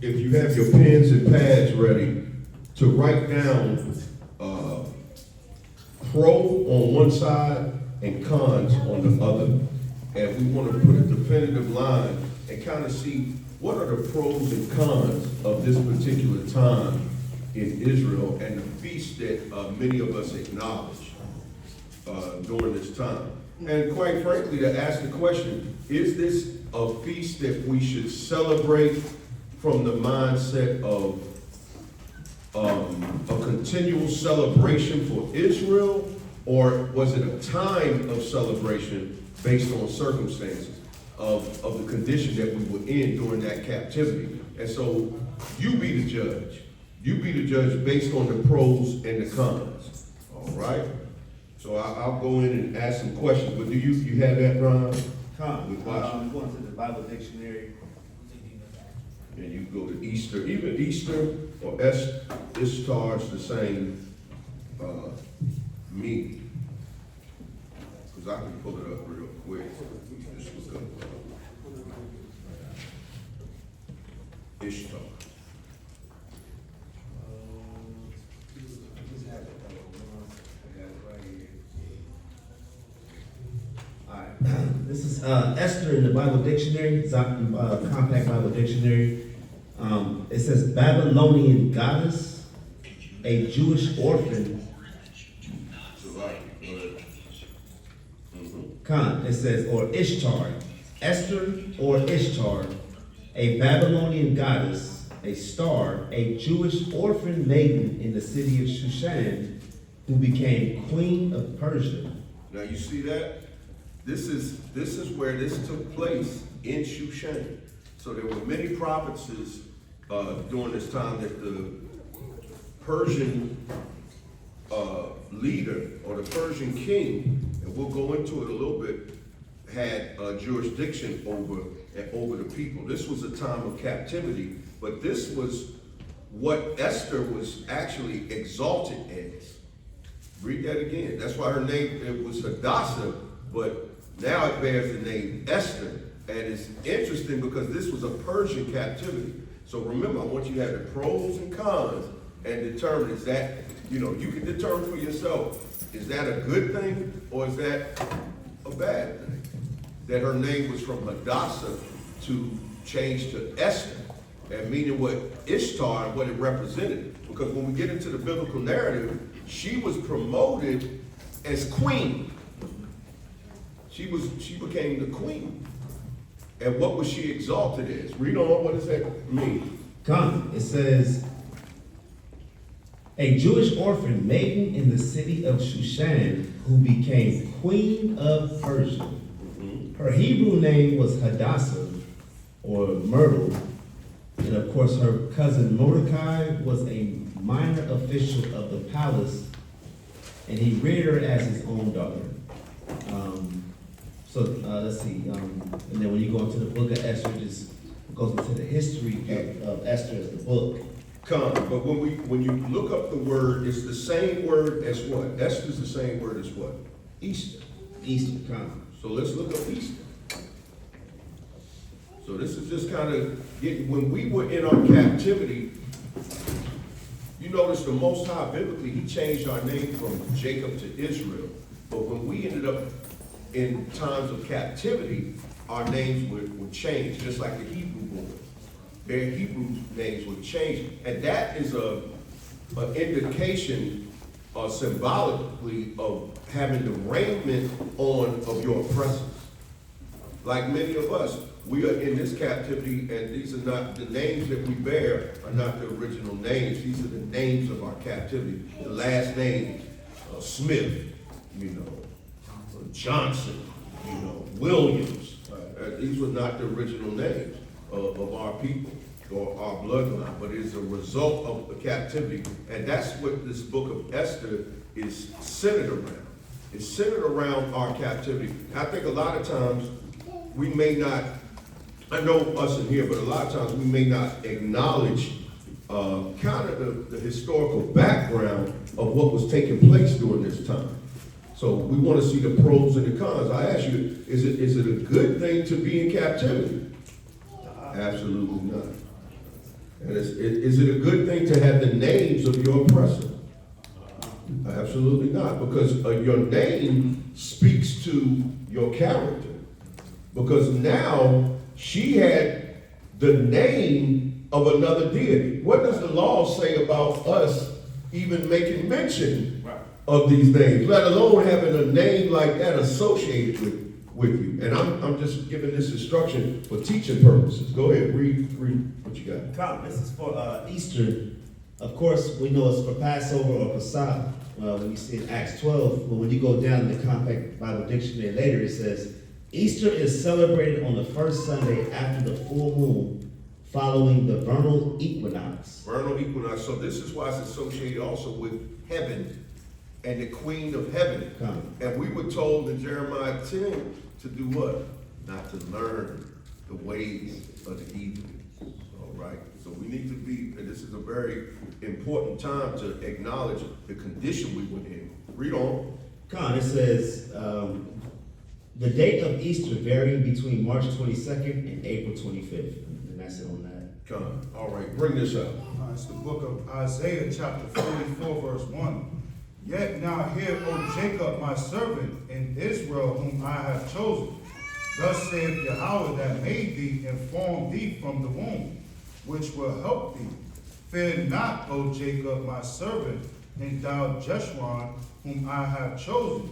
if you have your pens and pads ready, to write down pro on one side and cons on the other. And we want to put a definitive line and kind of see what are the pros and cons of this particular time in Israel and the feast that many of us acknowledge during this time. And quite frankly, to ask the question, is this a feast that we should celebrate from the mindset of a continual celebration for Israel, or was it a time of celebration based on circumstances of the condition that we were in during that captivity? And so you be the judge. You be the judge based on the pros and the cons. All right? So I'll go in and ask some questions, but do you have that, Ron? I'm going to the Bible dictionary. And you go to Easter. Even Easter or Ishtar is the same meaning. Because I can pull it up real quick. Just look up Ishtar. This is Esther in the Bible Dictionary, Compact Bible Dictionary. It says Babylonian goddess, a Jewish orphan. It says, or Ishtar, Esther or Ishtar, a Babylonian goddess, a star, a Jewish orphan maiden in the city of Shushan, who became queen of Persia. Now you see that? This is where this took place in Shushan. So there were many prophecies during this time that the Persian leader or the Persian king, and we'll go into it a little bit, had jurisdiction over the people. This was a time of captivity, but this was what Esther was actually exalted as. Read that again. That's why her name, it was Hadassah, but now it bears the name Esther. And it's interesting because this was a Persian captivity. So remember, I want you to have the pros and cons and determine, is that, you can determine for yourself, is that a good thing or is that a bad thing? That her name was from Hadassah to change to Esther, and meaning what Ishtar and what it represented. Because when we get into the biblical narrative, she was promoted as queen. She became the queen. And what was she exalted as? Read on, what does that mean? It says, a Jewish orphan maiden in the city of Shushan, who became queen of Persia. Her Hebrew name was Hadassah, or Myrtle, and of course her cousin Mordecai was a minor official of the palace, and he reared her as his own daughter. Let's see, and then when you go into the book of Esther, it just goes into the history of Esther as the book. But when you look up the word, it's the same word as what? Esther's the same word as what? Easter. Easter, So let's look up Easter. So this is just kind of when we were in our captivity, you notice the Most High biblically, he changed our name from Jacob to Israel. But when we ended up in times of captivity, our names would change, just like the Hebrew boys. Their Hebrew names would change. And that is an indication symbolically of having the raiment on of your oppressors. Like many of us, we are in this captivity, and these are not, the names that we bear are not the original names. These are the names of our captivity. The last name, Smith, Johnson, Williams. These were not the original names of our people or our bloodline, but it's a result of the captivity. And that's what this book of Esther is centered around. It's centered around our captivity. I think a lot of times we may not, I know us in here, but a lot of times we may not acknowledge kind of the historical background of what was taking place during this time. So we want to see the pros and the cons. I ask you, is it a good thing to be in captivity? Absolutely not. And is it a good thing to have the names of your oppressor? Absolutely not, because your name speaks to your character. Because now she had the name of another deity. What does the law say about us even making mention of these names, let alone having a name like that associated with you? And I'm just giving this instruction for teaching purposes. Go ahead, read what you got. Come, this is for Easter. Of course, we know it's for Passover or Pesach when you see in Acts 12. But when you go down in the Compact Bible Dictionary later, it says, Easter is celebrated on the first Sunday after the full moon, following the vernal equinox. Vernal equinox. So this is why it's associated also with heaven and the Queen of Heaven. Come. And we were told in Jeremiah 10 to do what? Not to learn the ways of the heathen. All right. So we need to be, and this is a very important time to acknowledge the condition we were in. Read on. Come, it says, the date of Easter varying between March 22nd and April 25th. And that's it on that. Come. All right. Bring this up. It's the book of Isaiah, chapter 44, verse 1. Yet now hear, O Jacob, my servant, and Israel, whom I have chosen. Thus saith Yahweh that made thee and formed thee from the womb, which will help thee. Fear not, O Jacob, my servant, and thou Jeshurun, whom I have chosen.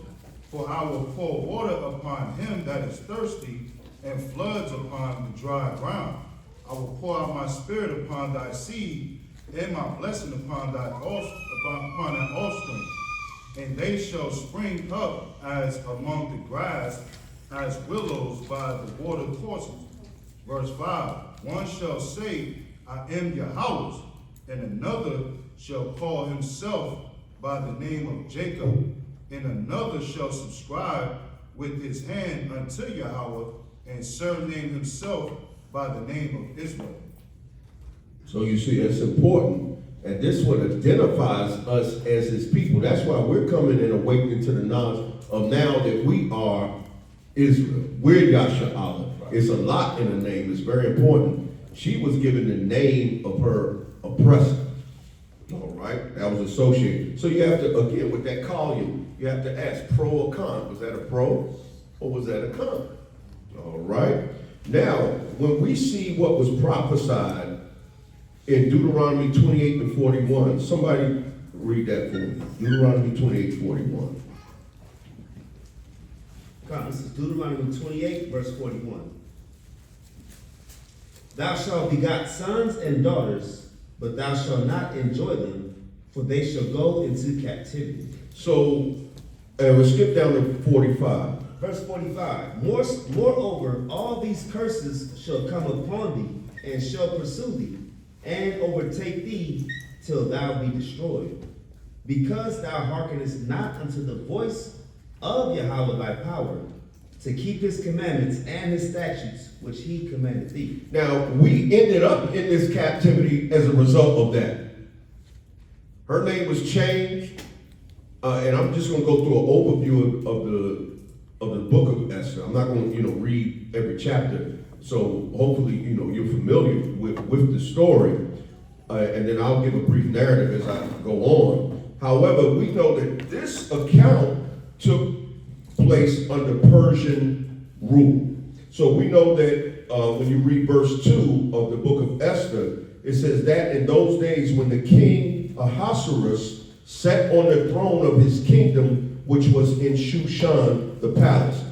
For I will pour water upon him that is thirsty, and floods upon the dry ground. I will pour out my spirit upon thy seed, and my blessing upon thy offspring. And they shall spring up as among the grass, as willows by the water courses. Verse 5, one shall say, I am Yahawah's, and another shall call himself by the name of Jacob, and another shall subscribe with his hand unto Yahweh, and surname himself by the name of Israel. So you see, it's important, and this one identifies us as his people. That's why we're coming and awakening to the knowledge of now that we are Israel. We're YAHAWAH. It's a lot in the name. It's very important. She was given the name of her oppressor. All right, that was associated. So you have to, again, with that column, you have to ask pro or con. Was that a pro or was that a con? All right. Now, when we see what was prophesied in Deuteronomy 28 and 41, somebody read that for me. Deuteronomy 28, 41. Come, this is Deuteronomy 28, verse 41. Thou shalt begot sons and daughters, but thou shalt not enjoy them, for they shall go into captivity. So, we'll skip down to 45. Verse 45, moreover, all these curses shall come upon thee, and shall pursue thee, and overtake thee, till thou be destroyed. Because thou hearkenest not unto the voice of Yahweh thy power, to keep his commandments and his statutes, which he commanded thee. Now, we ended up in this captivity as a result of that. Her name was changed, and I'm just going to go through an overview of the book of Esther. I'm not going to, read every chapter. So hopefully, you're familiar with the story, and then I'll give a brief narrative as I go on. However, we know that this account took place under Persian rule. So we know that when you read verse 2 of the book of Esther, it says that in those days when the king Ahasuerus sat on the throne of his kingdom, which was in Shushan, the palace,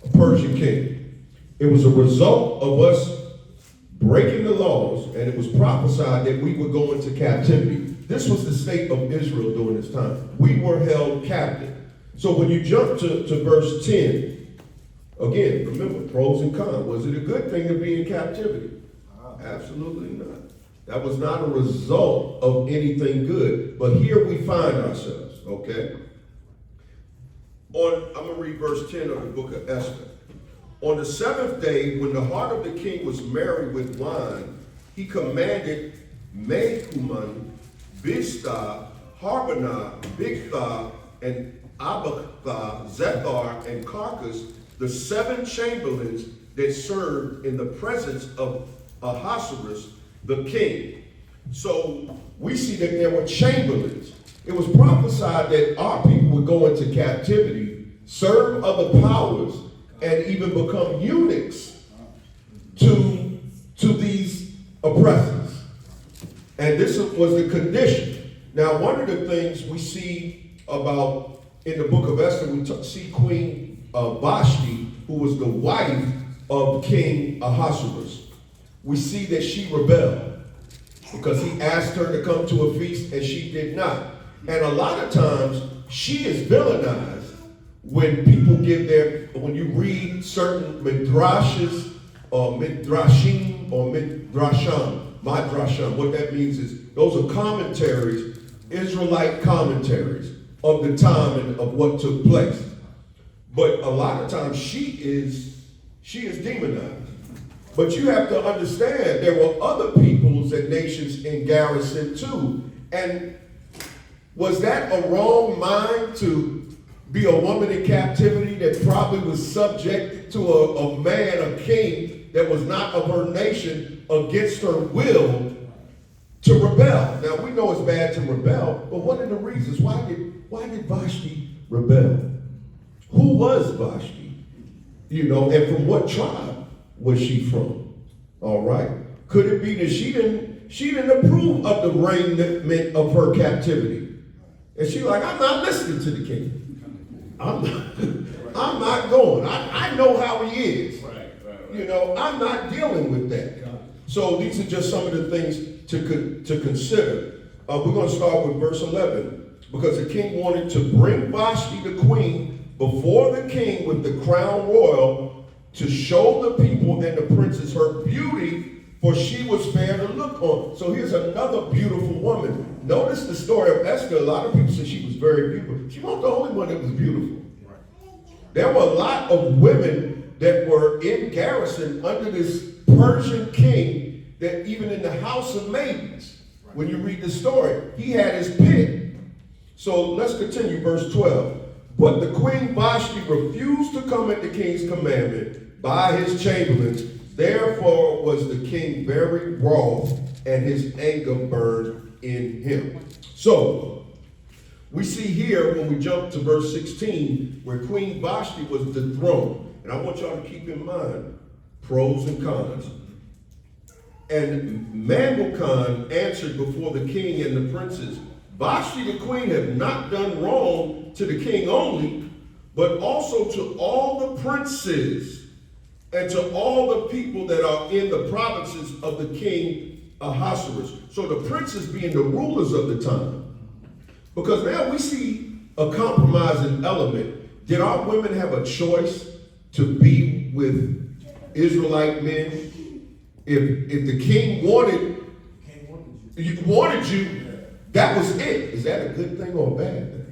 a Persian king. It was a result of us breaking the laws, and it was prophesied that we would go into captivity. This was the state of Israel during this time. We were held captive. So when you jump to verse 10, again, remember, pros and cons. Was it a good thing to be in captivity? Absolutely not. That was not a result of anything good. But here we find ourselves, okay? I'm going to read verse 10 of the book of Esther. On the seventh day, when the heart of the king was merry with wine, he commanded Mehuman, Biztha, Harbonah, Bigtha, and Abaktha, Zethar, and Carcass, the 7 chamberlains that served in the presence of Ahasuerus, the king. So we see that there were chamberlains. It was prophesied that our people would go into captivity, serve other powers, and even become eunuchs to these oppressors. And this was the condition. Now, one of the things we see about in the book of Esther, we see Queen Vashti, who was the wife of King Ahasuerus. We see that she rebelled because he asked her to come to a feast and she did not. And a lot of times she is villainized when people when you read certain midrashes or midrashim or madrasham, what that means is those are commentaries, Israelite commentaries of the time and of what took place. But a lot of times she is demonized. But you have to understand there were other peoples and nations in garrison too. And was that a wrong mind to be a woman in captivity that probably was subjected to a man, a king that was not of her nation against her will to rebel? Now we know it's bad to rebel, but what are the reasons? Why did Vashti rebel? Who was Vashti? And from what tribe was she from? All right. Could it be that she didn't approve of the raiment of her captivity? And she's like, I'm not listening to the king. I'm not going. I know how he is. Right. I'm not dealing with that. So these are just some of the things to consider. We're going to start with verse 11. Because the king wanted to bring Vashti the queen before the king with the crown royal to show the people and the princes her beauty, for she was fair to look on. So here's another beautiful woman. Notice the story of Esther. A lot of people say she was very beautiful. She wasn't the only one that was beautiful. There were a lot of women that were in garrison under this Persian king that even in the house of maidens, when you read the story, he had his pit. So let's continue, verse 12. But the queen Vashti refused to come at the king's commandment by his chamberlains. Therefore was the king very wroth, and his anger burned in him. So we see here when we jump to verse 16, where Queen Vashti was dethroned. And I want y'all to keep in mind pros and cons. And Mandelkhan answered before the king and the princes, Vashti the queen had not done wrong to the king only, but also to all the princes and to all the people that are in the provinces of the king Ahasuerus. So the princes being the rulers of the time. Because now we see a compromising element. Did our women have a choice to be with Israelite men? If the king wanted you, that was it. Is that a good thing or a bad thing?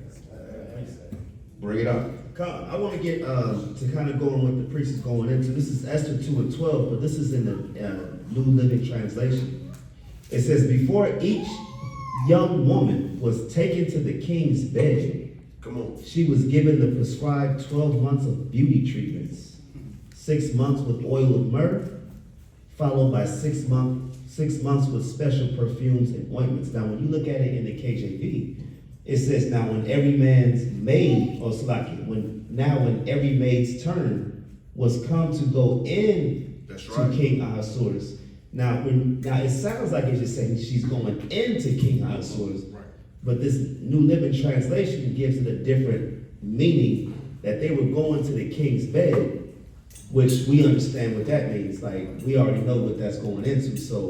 Bring it up. I want to get to kind of go on what the priest is going into. This is Esther 2:12, but this is in the New Living Translation. It says, before each young woman was taken to the king's bed, come on, she was given the prescribed 12 months of beauty treatments, 6 months with oil of myrrh, followed by 6 months with special perfumes and ointments. Now, when you look at it in the KJV, it says, now when every man's maid, or when every maid's turn was come to go in to King Ahasuerus. Now it sounds like it's just saying she's going into King Ahasuerus, but this New Living Translation gives it a different meaning, that they were going to the king's bed, which we understand what that means. Like, we already know what that's going into. So,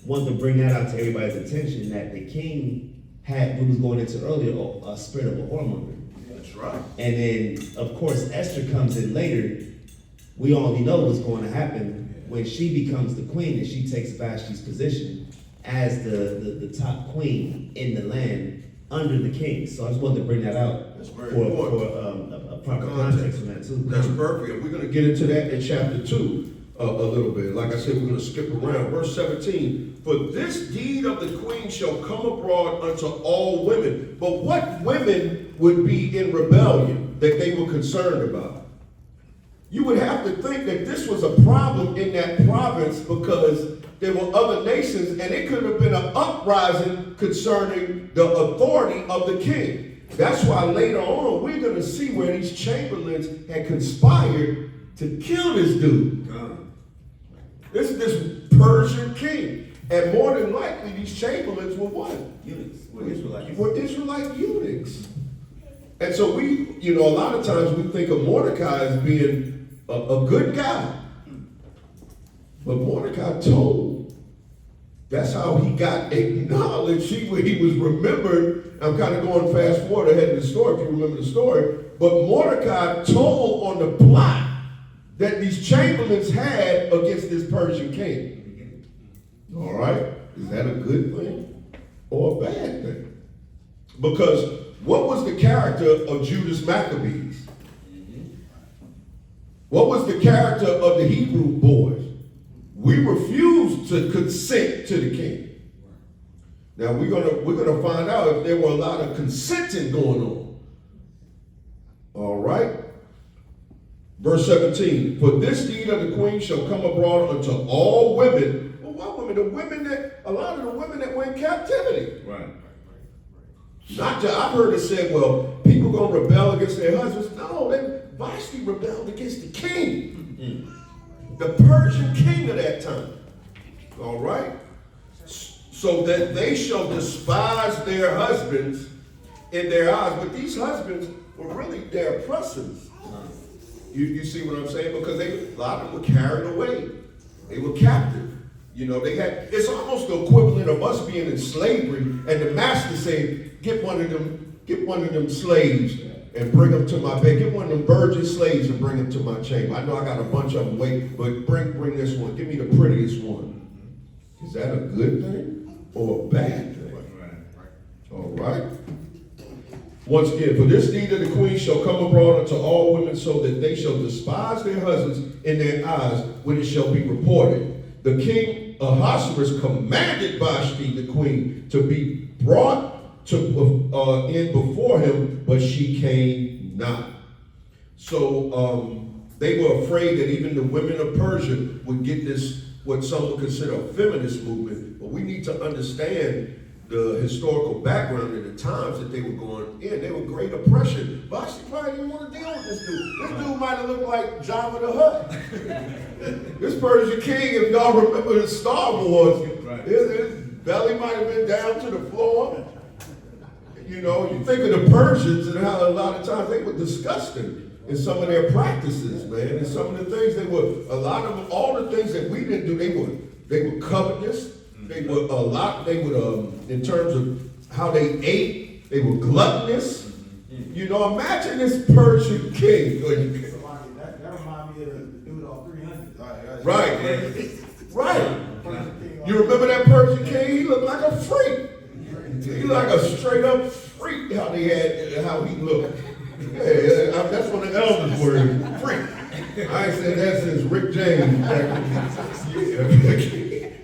want to bring that out to everybody's attention, that the king had, we was going into earlier, a spirit of a whoremonger. That's right. And then, of course, Esther comes in later. We already know what's going to happen when she becomes the queen and she takes Vashti's position as the top queen in the land under the king. So I just wanted to bring that out for a proper context on that too. That's perfect. And we're going to get into that in chapter 2 a little bit. Like I said, we're going to skip around. Verse 17, for this deed of the queen shall come abroad unto all women. But what women would be in rebellion that they were concerned about? You would have to think that this was a problem in that province, because there were other nations, and it could have been an uprising concerning the authority of the king. That's why later on we're going to see where these chamberlains had conspired to kill this dude. This Persian king. And more than likely, these chamberlains were what? Eunuchs. Israelites. Were Israelite eunuchs. And so we, a lot of times we think of Mordecai as being a good guy. But Mordecai told. That's how he got acknowledged. He was remembered. I'm kind of going fast forward ahead of the story, if you remember the story. But Mordecai told on the plot that these chamberlains had against this Persian king. All right? Is that a good thing or a bad thing? Because what was the character of Judas Maccabees? What was the character of the Hebrew boys? We refused to consent to the king. Now we're gonna find out if there were a lot of consenting going on. All right. Verse 17. For this deed of the queen shall come abroad unto all women. Well, what women? A lot of the women that were in captivity. Right. Not just, I've heard it said, well, people gonna rebel against their husbands. No, Vashti rebelled against the king. The Persian king of that time. All right? So that they shall despise their husbands in their eyes. But these husbands were really their oppressors. You see what I'm saying? Because a lot of them were carried away. They were captive. It's almost the equivalent of us being in slavery and the master saying, get one of them slaves and bring them to my bed. Get one of them virgin slaves and bring them to my chamber. I know I got a bunch of them wait, but bring this one. Give me the prettiest one. Is that a good thing or a bad thing? All right. Once again, for this deed of the queen shall come abroad unto all women, so that they shall despise their husbands in their eyes when it shall be reported. The king Ahasuerus commanded Vashti the queen to be brought in before him, but she came not. So they were afraid that even the women of Persia would get this, what some would consider a feminist movement. But we need to understand the historical background and the times that they were going in. They were great oppression. Vashti probably didn't want to deal with this dude. This dude might have looked like Jabba the Hutt. This Persian king, if y'all remember the Star Wars, his belly might have been down to the floor. You think of the Persians and how a lot of times they were disgusting in some of their practices, man. And some of the things all the things that we didn't do, they were covetous. They were in terms of how they ate, they were gluttonous. Imagine this Persian king. That reminds me of the dude on 300. Right. You remember that Persian king? He looked like a freak. He like a straight up freak how he looked. Yeah, that's one of the elders' words, freak. I ain't said that since Rick James.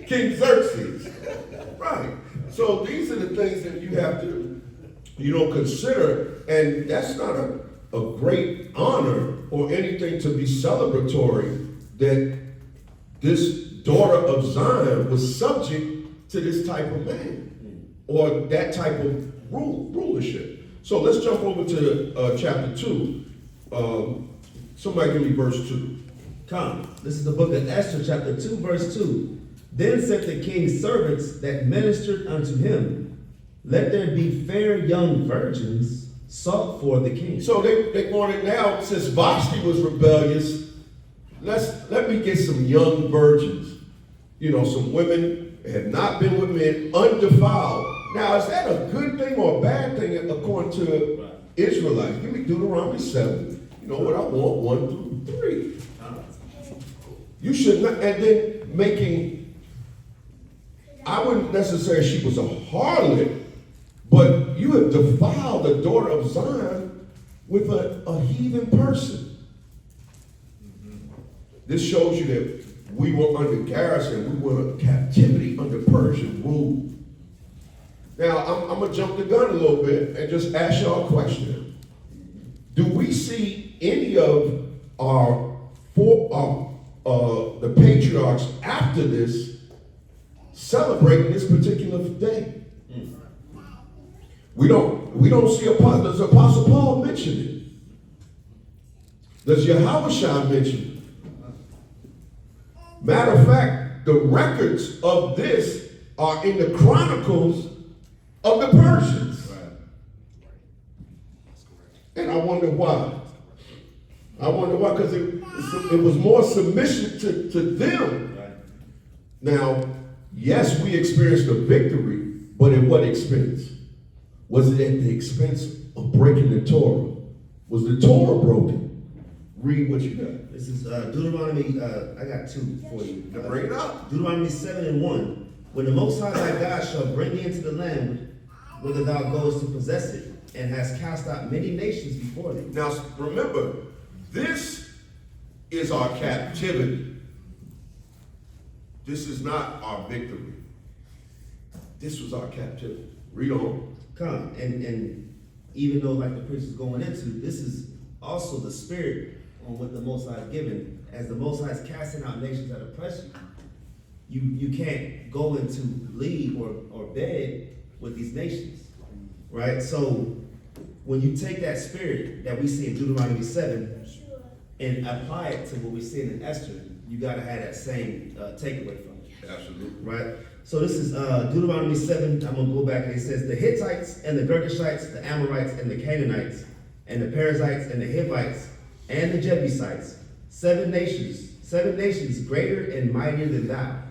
King Xerxes. Right. So these are the things that you have to, consider. And that's not a great honor or anything to be celebratory that this daughter of Zion was subject to this type of man or that type of rulership. So let's jump over to chapter 2. Somebody give me verse 2. Come. This is the book of Esther, chapter 2, verse 2. Then said the king's servants that ministered unto him, let there be fair young virgins sought for the king. So they wanted now, since Vashti was rebellious, let me get some young virgins. Some women that have not been with men, undefiled. Now, is that a good thing or a bad thing according to Israelites? Give me Deuteronomy 7. You know what I want, 1 through 3. You should not, and then I wouldn't necessarily say she was a harlot, but you have defiled the daughter of Zion with a heathen person. This shows you that we were under garrison, we were in captivity under Persian rule. Now, I'm going to jump the gun a little bit and just ask y'all a question. Do we see any of the patriarchs after this celebrating this particular day. We don't see does Apostle Paul mention it? Does YAHAWAH'S mention it? Matter of fact, the records of this are in the chronicles of the Persians. And I wonder why. Because it was more submission to them. Now, yes, we experienced a victory, but at what expense? Was it at the expense of breaking the Torah? Was the Torah broken? Read what you got. This is Deuteronomy, I got two for you. Now bring it up. Deuteronomy 7:1. When the Most High thy God shall bring thee into the land, whither thou goest to possess it, and hast cast out many nations before thee. Now remember, this is our captivity. This is not our victory. This was our captivity. Read on. Come, and even though like the priest is going into, this is also the spirit on what the Most High is given. As the Most High is casting out nations that oppress you, you can't go into league or bed with these nations, right? So when you take that spirit that we see in Deuteronomy 7 and apply it to what we see in Esther, you got to have that same takeaway from it. Absolutely. Right? So this is Deuteronomy 7. I'm going to go back and it says, the Hittites and the Girgashites, the Amorites and the Canaanites, and the Perizzites and the Hivites, and the Jebusites, seven nations greater and mightier than thou.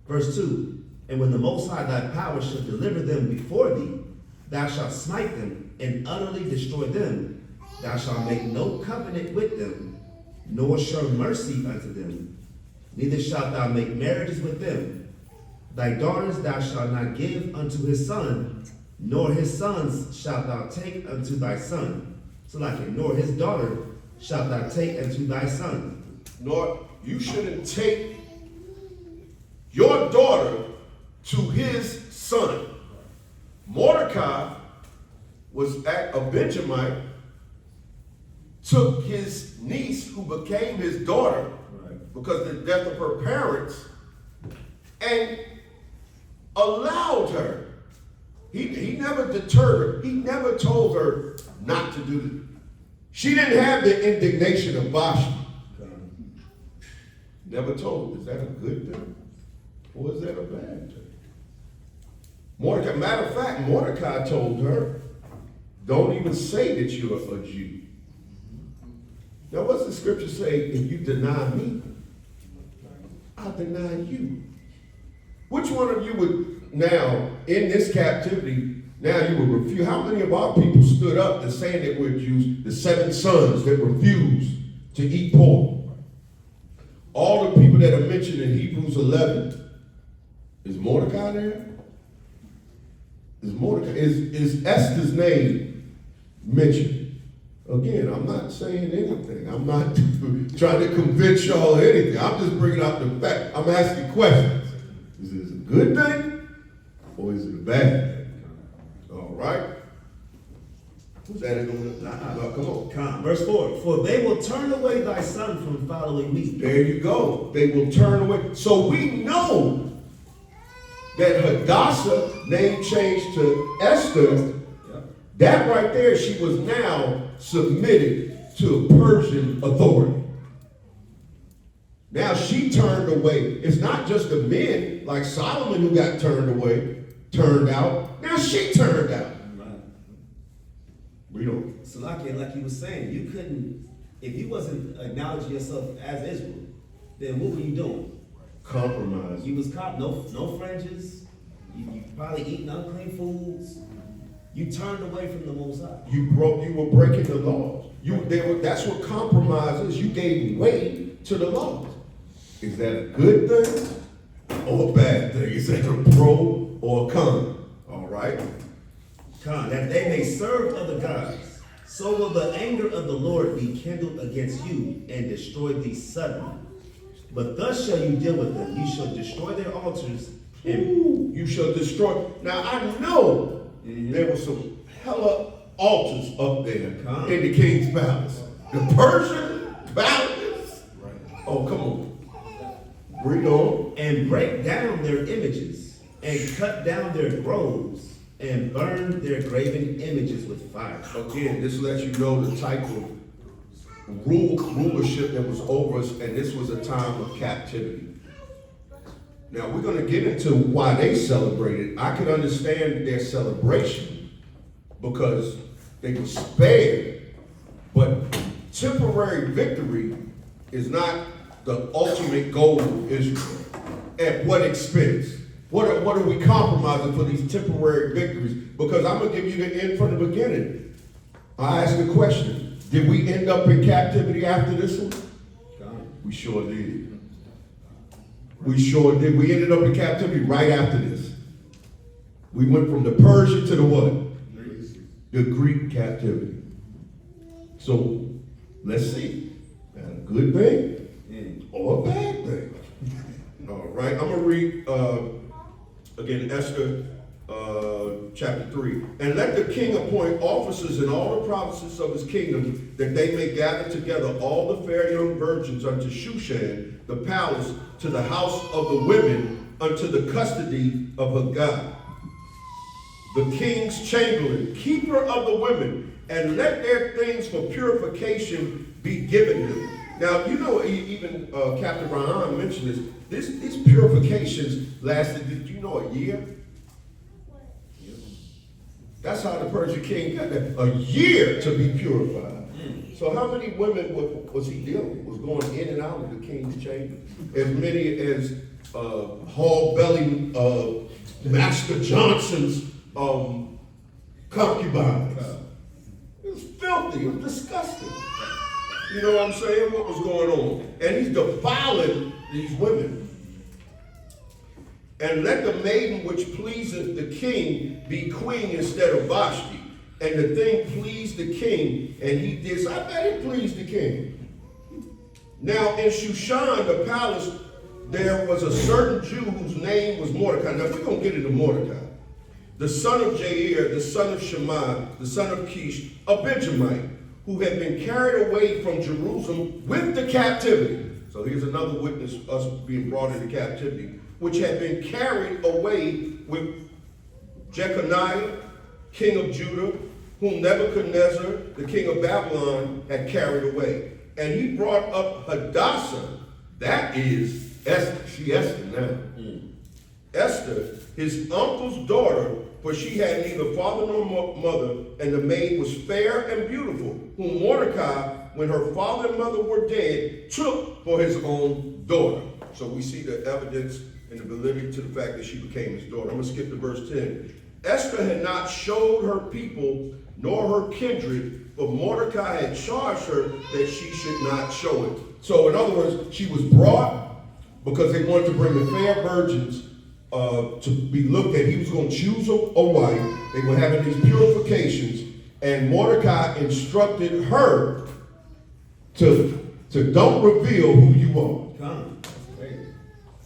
Verse 2, and when the Most High thy power shall deliver them before thee, thou shalt smite them and utterly destroy them. Thou shalt make no covenant with them, nor show mercy unto them. Neither shalt thou make marriages with them. Thy daughters thou shalt not give unto his son, nor his sons shalt thou take unto thy son. So like it, nor his daughter shalt thou take unto thy son. Nor you shouldn't take your daughter to his son. Mordecai was a Benjamite, took his niece who became his daughter because of the death of her parents, and allowed her. He never deterred her. He never told her not to do it. She didn't have the indignation of Bashi. Never told her. Is that a good thing? Or is that a bad thing? Mordecai, matter of fact, Mordecai told her, don't even say that you're a Jew. Now what's the scripture say? If you deny me, I'll deny you. Which one of you would now, in this captivity, now you would refuse? How many of our people stood up and saying that we're Jews? The 7 sons that refused to eat pork. All the people that are mentioned in Hebrews 11. Is Mordecai there? Is Esther's name mentioned? Again, I'm not saying anything. I'm not trying to convince y'all of anything. I'm just bringing out the fact. I'm asking questions. Is this a good thing or is it a bad thing? All right. Who's that in the come on. Verse 4, for they will turn away thy son from following me. There you go. They will turn away. So we know that Hadassah, name changed to Esther, that right there, she was now submitted to Persian authority. Now she turned away. It's not just the men like Solomon who got turned out. Now she turned out. We don't. So like you were saying, you couldn't, if you wasn't acknowledging yourself as Israel, then what were you doing? Compromise. You was no fringes. You probably eating unclean foods. You turned away from the Most High. You were breaking the laws. That's what compromise is. You gave way to the laws. Is that a good thing or a bad thing? Is that a pro or a con? All right. Con, that they may serve other gods. So will the anger of the Lord be kindled against you and destroy thee suddenly. But thus shall you deal with them. You shall destroy their altars. And you shall destroy. Now I know there were some hella altars up there in the king's palace. The Persian palace. Oh, come on. Read on. And break down their images and cut down their groves, and burned their graven images with fire. Again, this lets you know the type of rulership that was over us, and this was a time of captivity. Now, we're going to get into why they celebrated. I can understand their celebration because they were spared, but temporary victory is not the ultimate goal of Israel. At what expense? What are we compromising for these temporary victories? Because I'm going to give you the end from the beginning. I ask a question. Did we end up in captivity after this one? We sure did. We sure did. We ended up in captivity right after this. We went from the Persian to the what? The Greek captivity. So, let's see. That a good thing or a bad thing? All right, I'm going to read again, Esther chapter 3. And let the king appoint officers in all the provinces of his kingdom, that they may gather together all the fair young virgins unto Shushan, the palace, to the house of the women, unto the custody of her God. The king's chamberlain, keeper of the women, and let their things for purification be given them. Now, you know, even Captain Ryan mentioned this. These purifications lasted, did you know, a year? That's how the Persian king got that. A year to be purified. So how many women was he dealing with? Was going in and out of the king's chamber? As many as Hall Belly, Master Johnson's concubines. It was filthy. It was disgusting. You know what I'm saying? What was going on? And he's defiling these women. And let the maiden which pleaseth the king be queen instead of Vashti. And the thing pleased the king, and he did. I bet it pleased the king. Now in Shushan, the palace, there was a certain Jew whose name was Mordecai. Now we're going to get into Mordecai. The son of Jair, the son of Shammai, the son of Kish, a Benjamite, who had been carried away from Jerusalem with the captivity. So here's another witness, us being brought into captivity, which had been carried away with Jeconiah, king of Judah, whom Nebuchadnezzar, the king of Babylon, had carried away. And he brought up Hadassah, that is Esther, she Esther now. Esther, his uncle's daughter, for she had neither father nor mother, and the maid was fair and beautiful, whom Mordecai, when her father and mother were dead, took for his own daughter. So we see the evidence and the validity to the fact that she became his daughter. I'm going to skip to verse 10. Esther had not showed her people nor her kindred, for Mordecai had charged her that she should not show it. So in other words, she was brought because they wanted to bring the fair virgins to be looked at. He was going to choose a wife. They were having these purifications, and Mordecai instructed her to don't reveal who you are.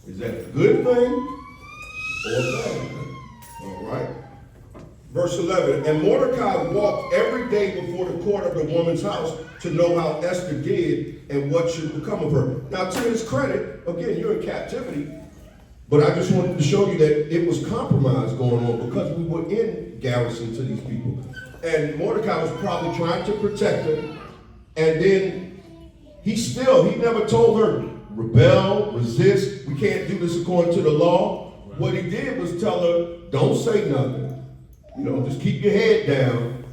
Is that a good thing or a bad thing? All right. Verse 11, and Mordecai walked every day before the court of the woman's house to know how Esther did and what should become of her. Now, to his credit, again, you're in captivity, but I just wanted to show you that it was compromise going on because we were in garrison to these people. And Mordecai was probably trying to protect her, and then he never told her, rebel, resist, we can't do this according to the law. What he did was tell her, don't say nothing. You know, just keep your head down.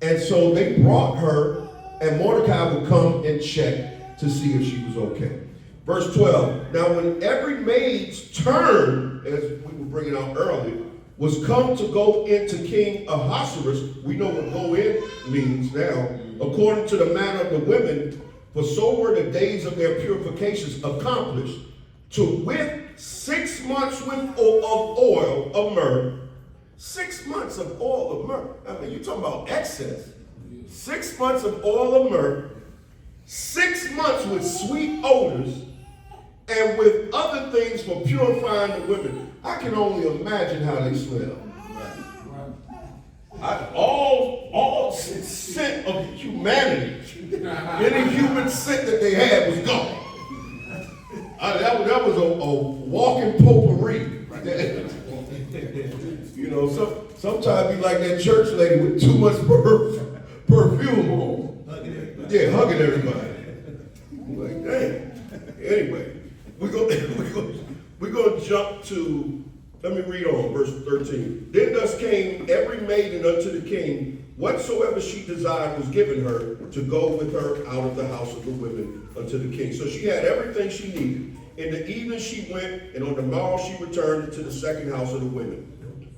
And so they brought her, and Mordecai would come and check to see if she was okay. Verse 12, now when every maid's turn, as we were bringing out earlier, was come to go into King Ahasuerus, we know what go in means now, according to the manner of the women, for so were the days of their purifications accomplished, to wit 6 months of oil of myrrh. 6 months of oil of myrrh. I mean, you're talking about excess. 6 months of oil of myrrh, 6 months with sweet odors, and with other things for purifying the women. I can only imagine how they smell. All scent of humanity, any human scent that they had was gone. That was a walking potpourri. know, sometimes be like that church lady with too much perfume on. Yeah, hugging everybody. Like, dang. Anyway, we're gonna jump to, let me read on, verse 13. Then thus came every maiden unto the king, whatsoever she desired was given her, to go with her out of the house of the women unto the king. So she had everything she needed. In the evening she went, and on the morrow she returned into the second house of the women,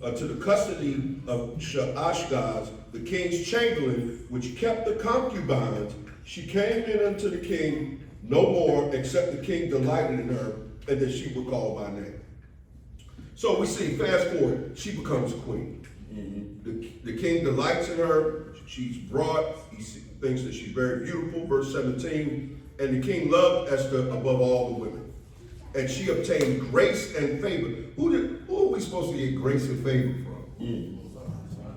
to the custody of Ashgaz, the king's chamberlain, which kept the concubines. She came in unto the king no more, except the king delighted in her, and that she would call by name. So we see, fast forward, she becomes queen. The king delights in her. She's broad. He thinks that she's very beautiful. Verse 17, and the king loved Esther above all the women. And she obtained grace and favor. Who are we supposed to get grace and favor from?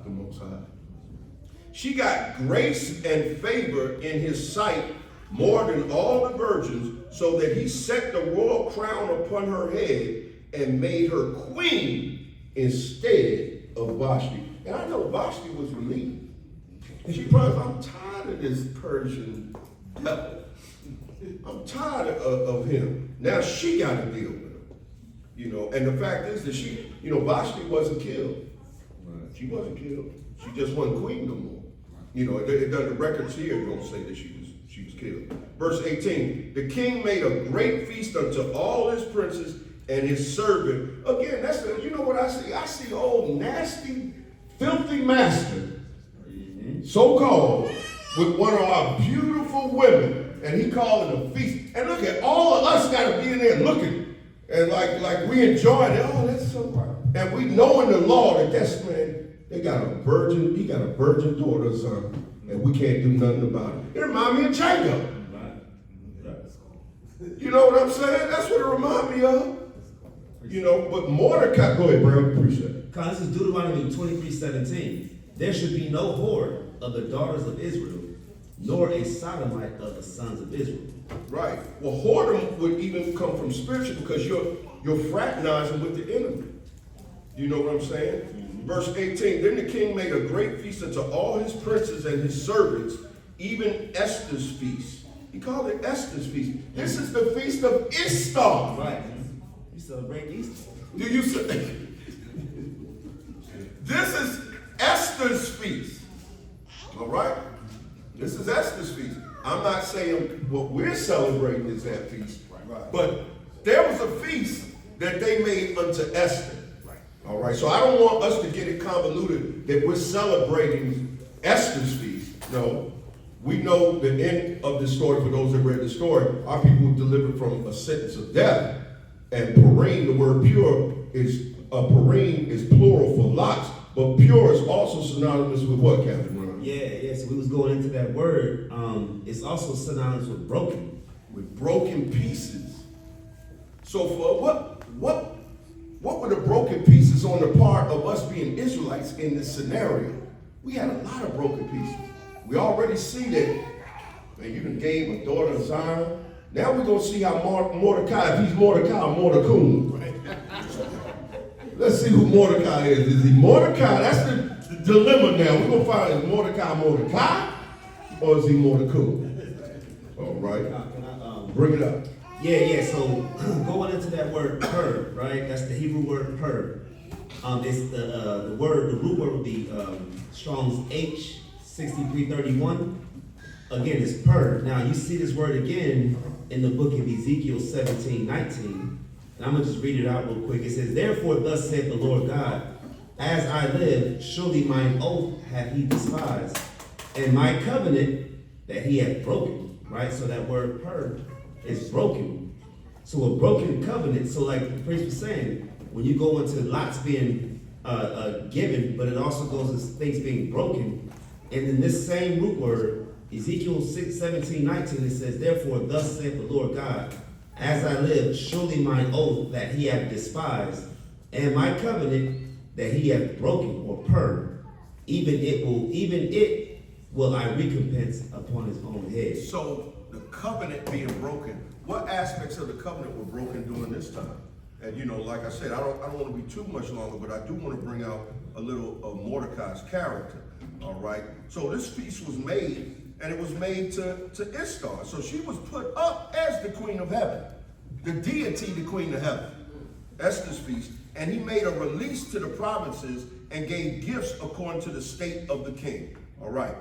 The Most High. She got grace and favor in his sight more than all the virgins, so that he set the royal crown upon her head and made her queen instead of Vashti. And I know Vashti was relieved. She probably, I'm tired of this Persian devil. I'm tired of him. Now she got to deal with him. You know, and the fact is that she, you know, Vashti wasn't killed. She wasn't killed. She just wasn't queen no more. You know, the records here don't say that she was killed. Verse 18, the king made a great feast unto all his princes and his servant. Again, that's the, you know what I see? I see old nasty, filthy master, so-called, with one of our beautiful women, and he called it a feast. And look at all of us got to be in there looking, and like we enjoying it. Oh, that's so right. And we know in the law that that's, man, they got a virgin, he got a virgin daughter or something, and we can't do nothing about it. It reminds me of Jacob. You know what I'm saying? That's what it reminds me of. You know, but Mordecai, go ahead, Brown, appreciate it. This is Deuteronomy 23:17. There should be no whore of the daughters of Israel, nor a sodomite of the sons of Israel. Right. Well, whoredom would even come from spiritual, because you're fraternizing with the enemy. You know what I'm saying? Verse 18, then the king made a great feast unto all his princes and his servants, even Esther's feast. He called it Esther's feast. This is the feast of Ishtar. Right. You celebrate Easter. Do you say? This is Esther's feast. All right? This is Esther's feast. I'm not saying what we're celebrating is that feast. Right. But there was a feast that they made unto Esther. Right. All right? So I don't want us to get it convoluted that we're celebrating Esther's feast. No. We know the end of the story. For those that read the story, our people were delivered from a sentence of death. And Purim, the word pure, is Purim is plural for lots, but pure is also synonymous with what, Captain Ron? Yeah. So we was going into that word. It's also synonymous with broken. With broken pieces. So for what were the broken pieces on the part of us being Israelites in this scenario? We had a lot of broken pieces. We already see that, man, you done gave a daughter of Zion. Now we're going to see how Mordecai, if he's Mordecai or Mordecai. Let's see who Mordecai is. Is he Mordecai? That's the dilemma now. We're going to find, is Mordecai or is he Mordecai? All right. Can I, bring it up. Yeah. So going into that word per, right? That's the Hebrew word per. It's the root word would be Strong's H6331. Again, it's per. Now you see this word again in the book of Ezekiel 17:19. And I'm going to just read it out real quick. It says, therefore, thus saith the Lord God, as I live, surely mine oath hath he despised, and my covenant that he hath broken. Right? So that word per is broken. So a broken covenant. So like the priest was saying, when you go into lots being given, but it also goes as things being broken. And in this same root word, Ezekiel 17:19, it says, therefore, thus saith the Lord God, as I live, surely mine oath that he hath despised, and my covenant that he hath broken, or per, even it will I recompense upon his own head. So the covenant being broken, what aspects of the covenant were broken during this time? And you know, like I said, I don't want to be too much longer, but I do want to bring out a little of Mordecai's character. All right. So this feast was made, and it was made to Ishtar. So she was put up as the queen of heaven, the deity, the queen of heaven. Esther's feast. And he made a release to the provinces and gave gifts according to the state of the king. All right.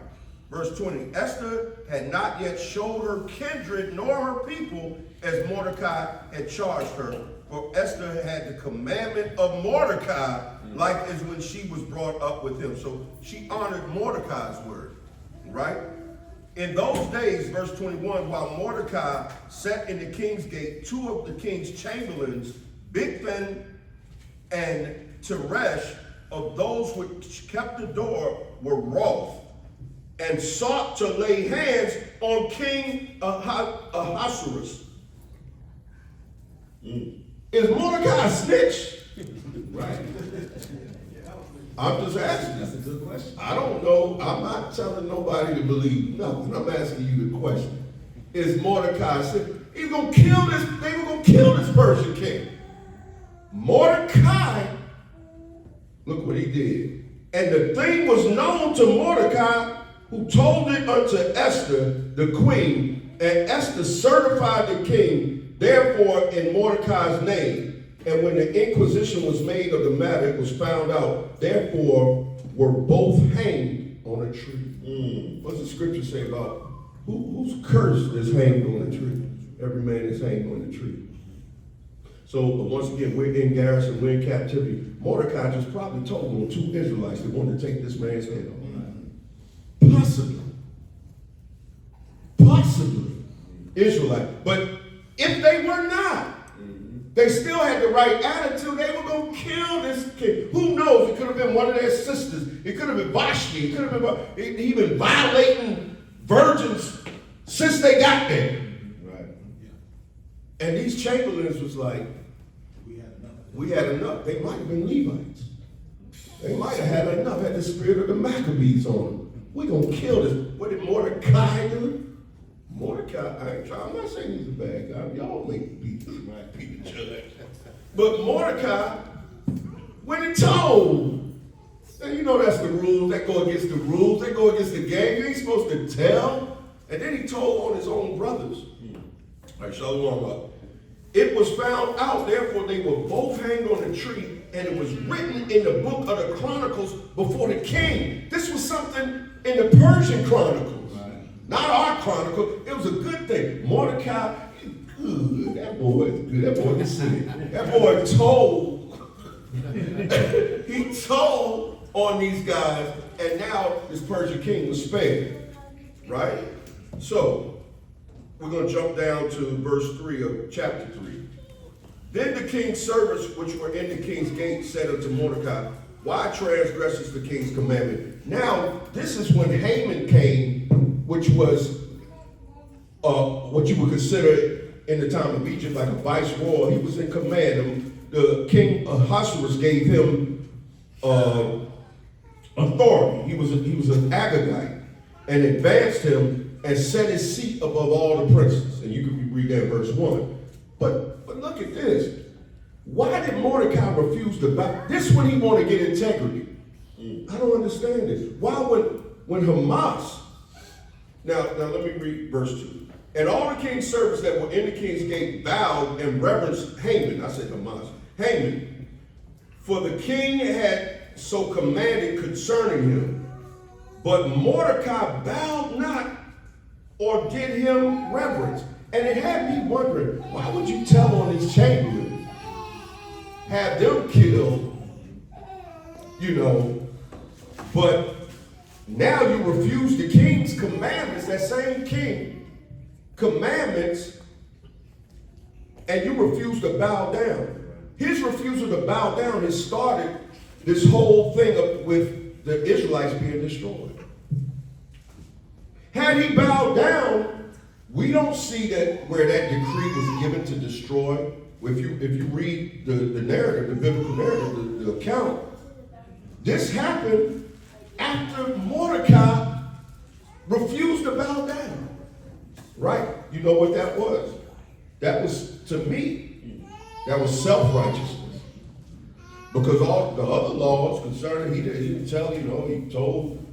Verse 20, Esther had not yet showed her kindred nor her people as Mordecai had charged her. For Esther had the commandment of Mordecai, like as when she was brought up with him. So she honored Mordecai's word, right? In those days, verse 21, while Mordecai sat in the king's gate, two of the king's chamberlains, Bigthan and Teresh, of those which kept the door, were wroth, and sought to lay hands on King Ahasuerus. Is Mordecai a snitch? Right. I'm just asking. That's a good question. I don't know. I'm not telling nobody to believe nothing. I'm asking you the question. Is Mordecai a snitch? He's gonna kill this. They were gonna kill this Persian king. Mordecai, look what he did. And the thing was known to Mordecai, who told it unto Esther, the queen, and Esther certified the king, therefore in Mordecai's name. And when the inquisition was made of the matter, it was found out, therefore were both hanged on a tree. What's the scripture say about who's cursed is hanged on a tree? Every man is hanged on the tree. So once again, we're in garrison, we're in captivity. Mordecai just probably told on two Israelites that wanted to take this man's head off. Possibly Israelite. But if they were not, they still had the right attitude. They were going to kill this king. Who knows? It could have been one of their sisters. It could have been Vashti. It could have been even violating virgins since they got there. Right. And these chamberlains was like, we had enough. They might have been Levites. They might have had enough, had the spirit of the Maccabees on them. We're going to kill this. What did Mordecai do? Mordecai, I'm not saying he's a bad guy. Y'all make me be the judge. But Mordecai went and told. And you know that's the rules. That go against the rules. They go against the game. You ain't supposed to tell. And then he told on his own brothers. All right, Shalom. It was found out, therefore they were both hanged on a tree, and it was written in the book of the Chronicles before the king. This was something in the Persian Chronicles, not our Chronicle. It was a good thing. Mordecai, good. That boy is good. That boy can sing. That boy told. He told on these guys, and now this Persian king was spared, right? So, we're going to jump down to verse 3 of chapter 3. Then the king's servants which were in the king's gate said unto Mordecai, why transgresses the king's commandment? Now, this is when Haman came, which was what you would consider in the time of Egypt like a viceroy. He was in command. The king Ahasuerus gave him authority. He was an Agagite and advanced him and set his seat above all the princes. And you can read that in verse 1. But look at this. Why did Mordecai refuse to bow? This when he wanted to get integrity. I don't understand this. Why when Hamas, now let me read verse 2. And all the king's servants that were in the king's gate bowed and reverenced Haman. I said Hamas. Haman. For the king had so commanded concerning him. But Mordecai bowed not or did him reverence. And it had me wondering, why would you tell on these chamberlains? Have them killed, but now you refuse the king's commandments, that same king commandments, and you refuse to bow down. His refusal to bow down has started this whole thing up with the Israelites being destroyed. Had he bowed down, we don't see that where that decree was given to destroy. If you read the narrative, the biblical narrative, the account, this happened after Mordecai refused to bow down. Right? You know what that was? That was, to me, That was self-righteousness. Because all the other laws concerning, he didn't tell, he told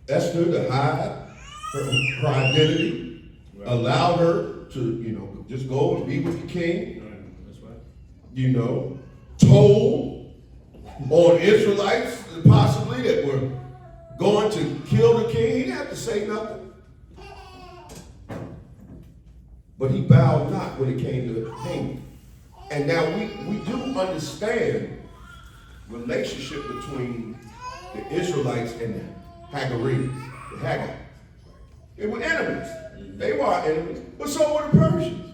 Esther to hide her identity, allowed her to, just go and be with the king. That's right. Told on Israelites possibly that were going to kill the king. He didn't have to say nothing. But he bowed not when it came to Haman. And now we do understand relationship between the Israelites and the Hagarenes, the Haggai. They were enemies. They were our enemies, but so were the Persians.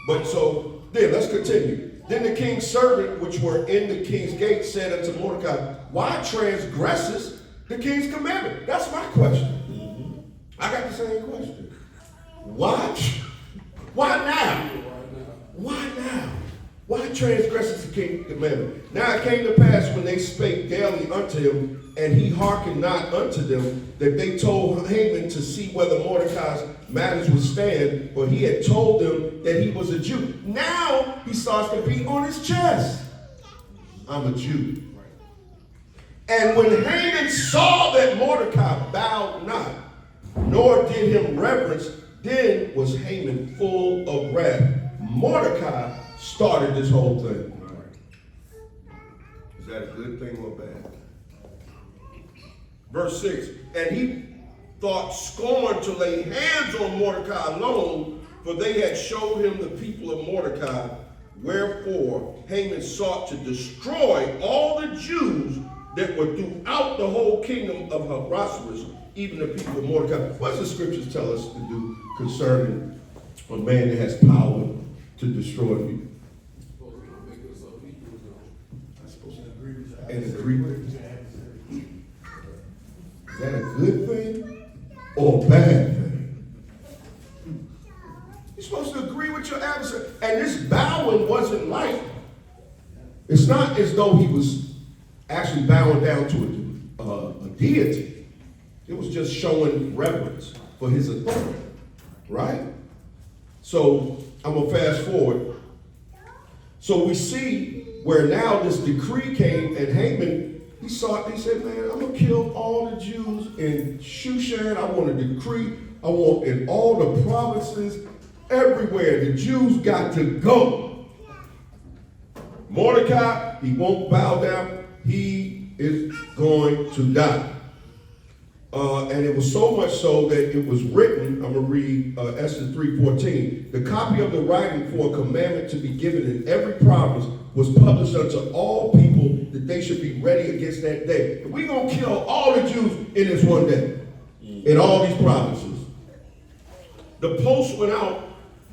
But so then let's continue. Then the king's servant, which were in the king's gate, said unto Mordecai, why transgressest the king's commandment? That's my question. I got the same question. Why? Why now? Why now? Why transgresseth the king's commandment? Now it came to pass when they spake daily unto him, and he hearkened not unto them, that they told Haman to see whether Mordecai's matters would stand, for he had told them that he was a Jew. Now he starts to beat on his chest. I'm a Jew. And when Haman saw that Mordecai bowed not, nor did him reverence, then was Haman full of wrath. Mordecai started this whole thing. Is that a good thing or bad? Verse 6, and he thought scorn to lay hands on Mordecai alone, for they had showed him the people of Mordecai. Wherefore Haman sought to destroy all the Jews that were throughout the whole kingdom of Ahasuerus, even the people of Mordecai. What does the scriptures tell us to do concerning a man that has power to destroy people? I'm supposed to agree with that. And agree with it. Is that a good thing or a bad thing? You're supposed to agree with your adversary. And this bowing wasn't like, it's not as though he was actually bowing down to a deity. It was just showing reverence for his authority, right? So I'm gonna fast forward. So we see where now this decree came, and Haman, he said, man, I'm gonna kill all the Jews in Shushan. I want a decree. I want in all the provinces, everywhere, the Jews got to go. Mordecai, he won't bow down. He is going to die. And it was so much so that it was written, I'm going to read Esther 3:14. The copy of the writing for a commandment to be given in every province was published unto all people that they should be ready against that day. And we're going to kill all the Jews in this one day, in all these provinces. The post went out,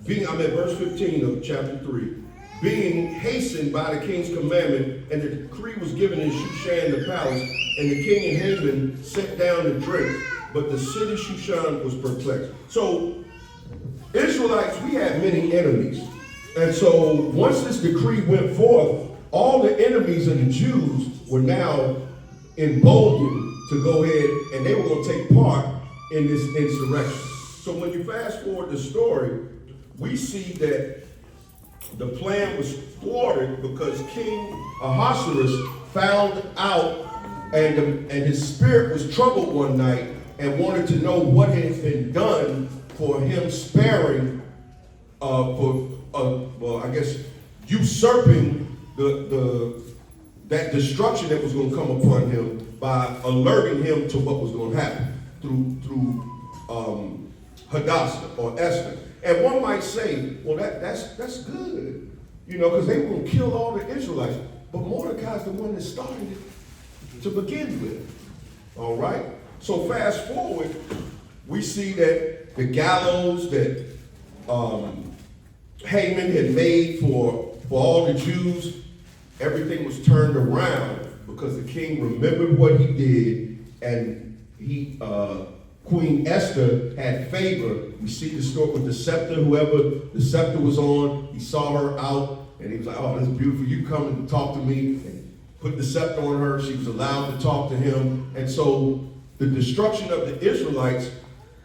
I'm at verse 15 of chapter 3, being hastened by the king's commandment, and the decree was given in Shushan the palace, and the king and Haman sat down to drink, but the city Shushan was perplexed. So, Israelites, we had many enemies. And so, once this decree went forth, all the enemies of the Jews were now emboldened to go ahead, and they were going to take part in this insurrection. So, when you fast forward the story, we see that the plan was thwarted because King Ahasuerus found out, and his spirit was troubled one night and wanted to know what had been done for him sparing, usurping that destruction that was going to come upon him by alerting him to what was going to happen through Hadassah or Esther. And one might say, well, that's good, because they were going to kill all the Israelites. But Mordecai's the one that started it to begin with. All right? So fast forward, we see that the gallows that Haman had made for all the Jews, everything was turned around because the king remembered what he did, and Queen Esther had favor. We see the story with the scepter. Whoever the scepter was on, he saw her out, and he was like, oh, that's beautiful. You come and talk to me. And put the scepter on her. She was allowed to talk to him. And so the destruction of the Israelites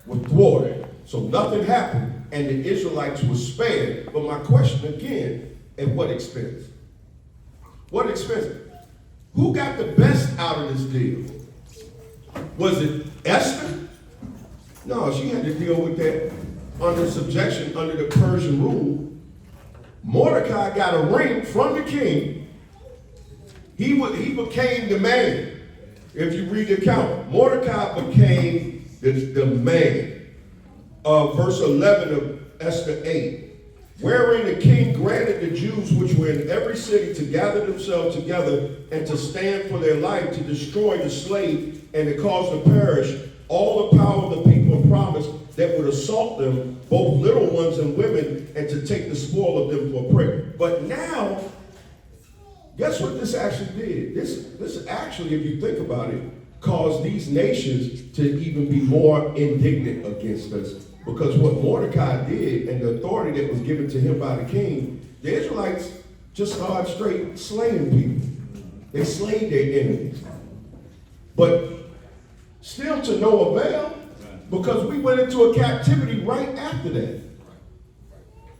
was thwarted. So nothing happened and the Israelites were spared. But my question again, at what expense? What expense? Who got the best out of this deal? Was it Esther? No, she had to deal with that under subjection, under the Persian rule. Mordecai got a ring from the king. He became the man. If you read the account, Mordecai became the man. Verse 11 of Esther 8, wherein the king granted the Jews which were in every city to gather themselves together and to stand for their life, to destroy the slave and to cause to perish all the power of the people and promise that would assault them, both little ones and women, and to take the spoil of them for prey. But now, guess what this actually did? This actually, if you think about it, caused these nations to even be more indignant against us. Because what Mordecai did and the authority that was given to him by the king, the Israelites just started straight slaying people. They slayed their enemies. But still to no avail, because we went into a captivity right after that.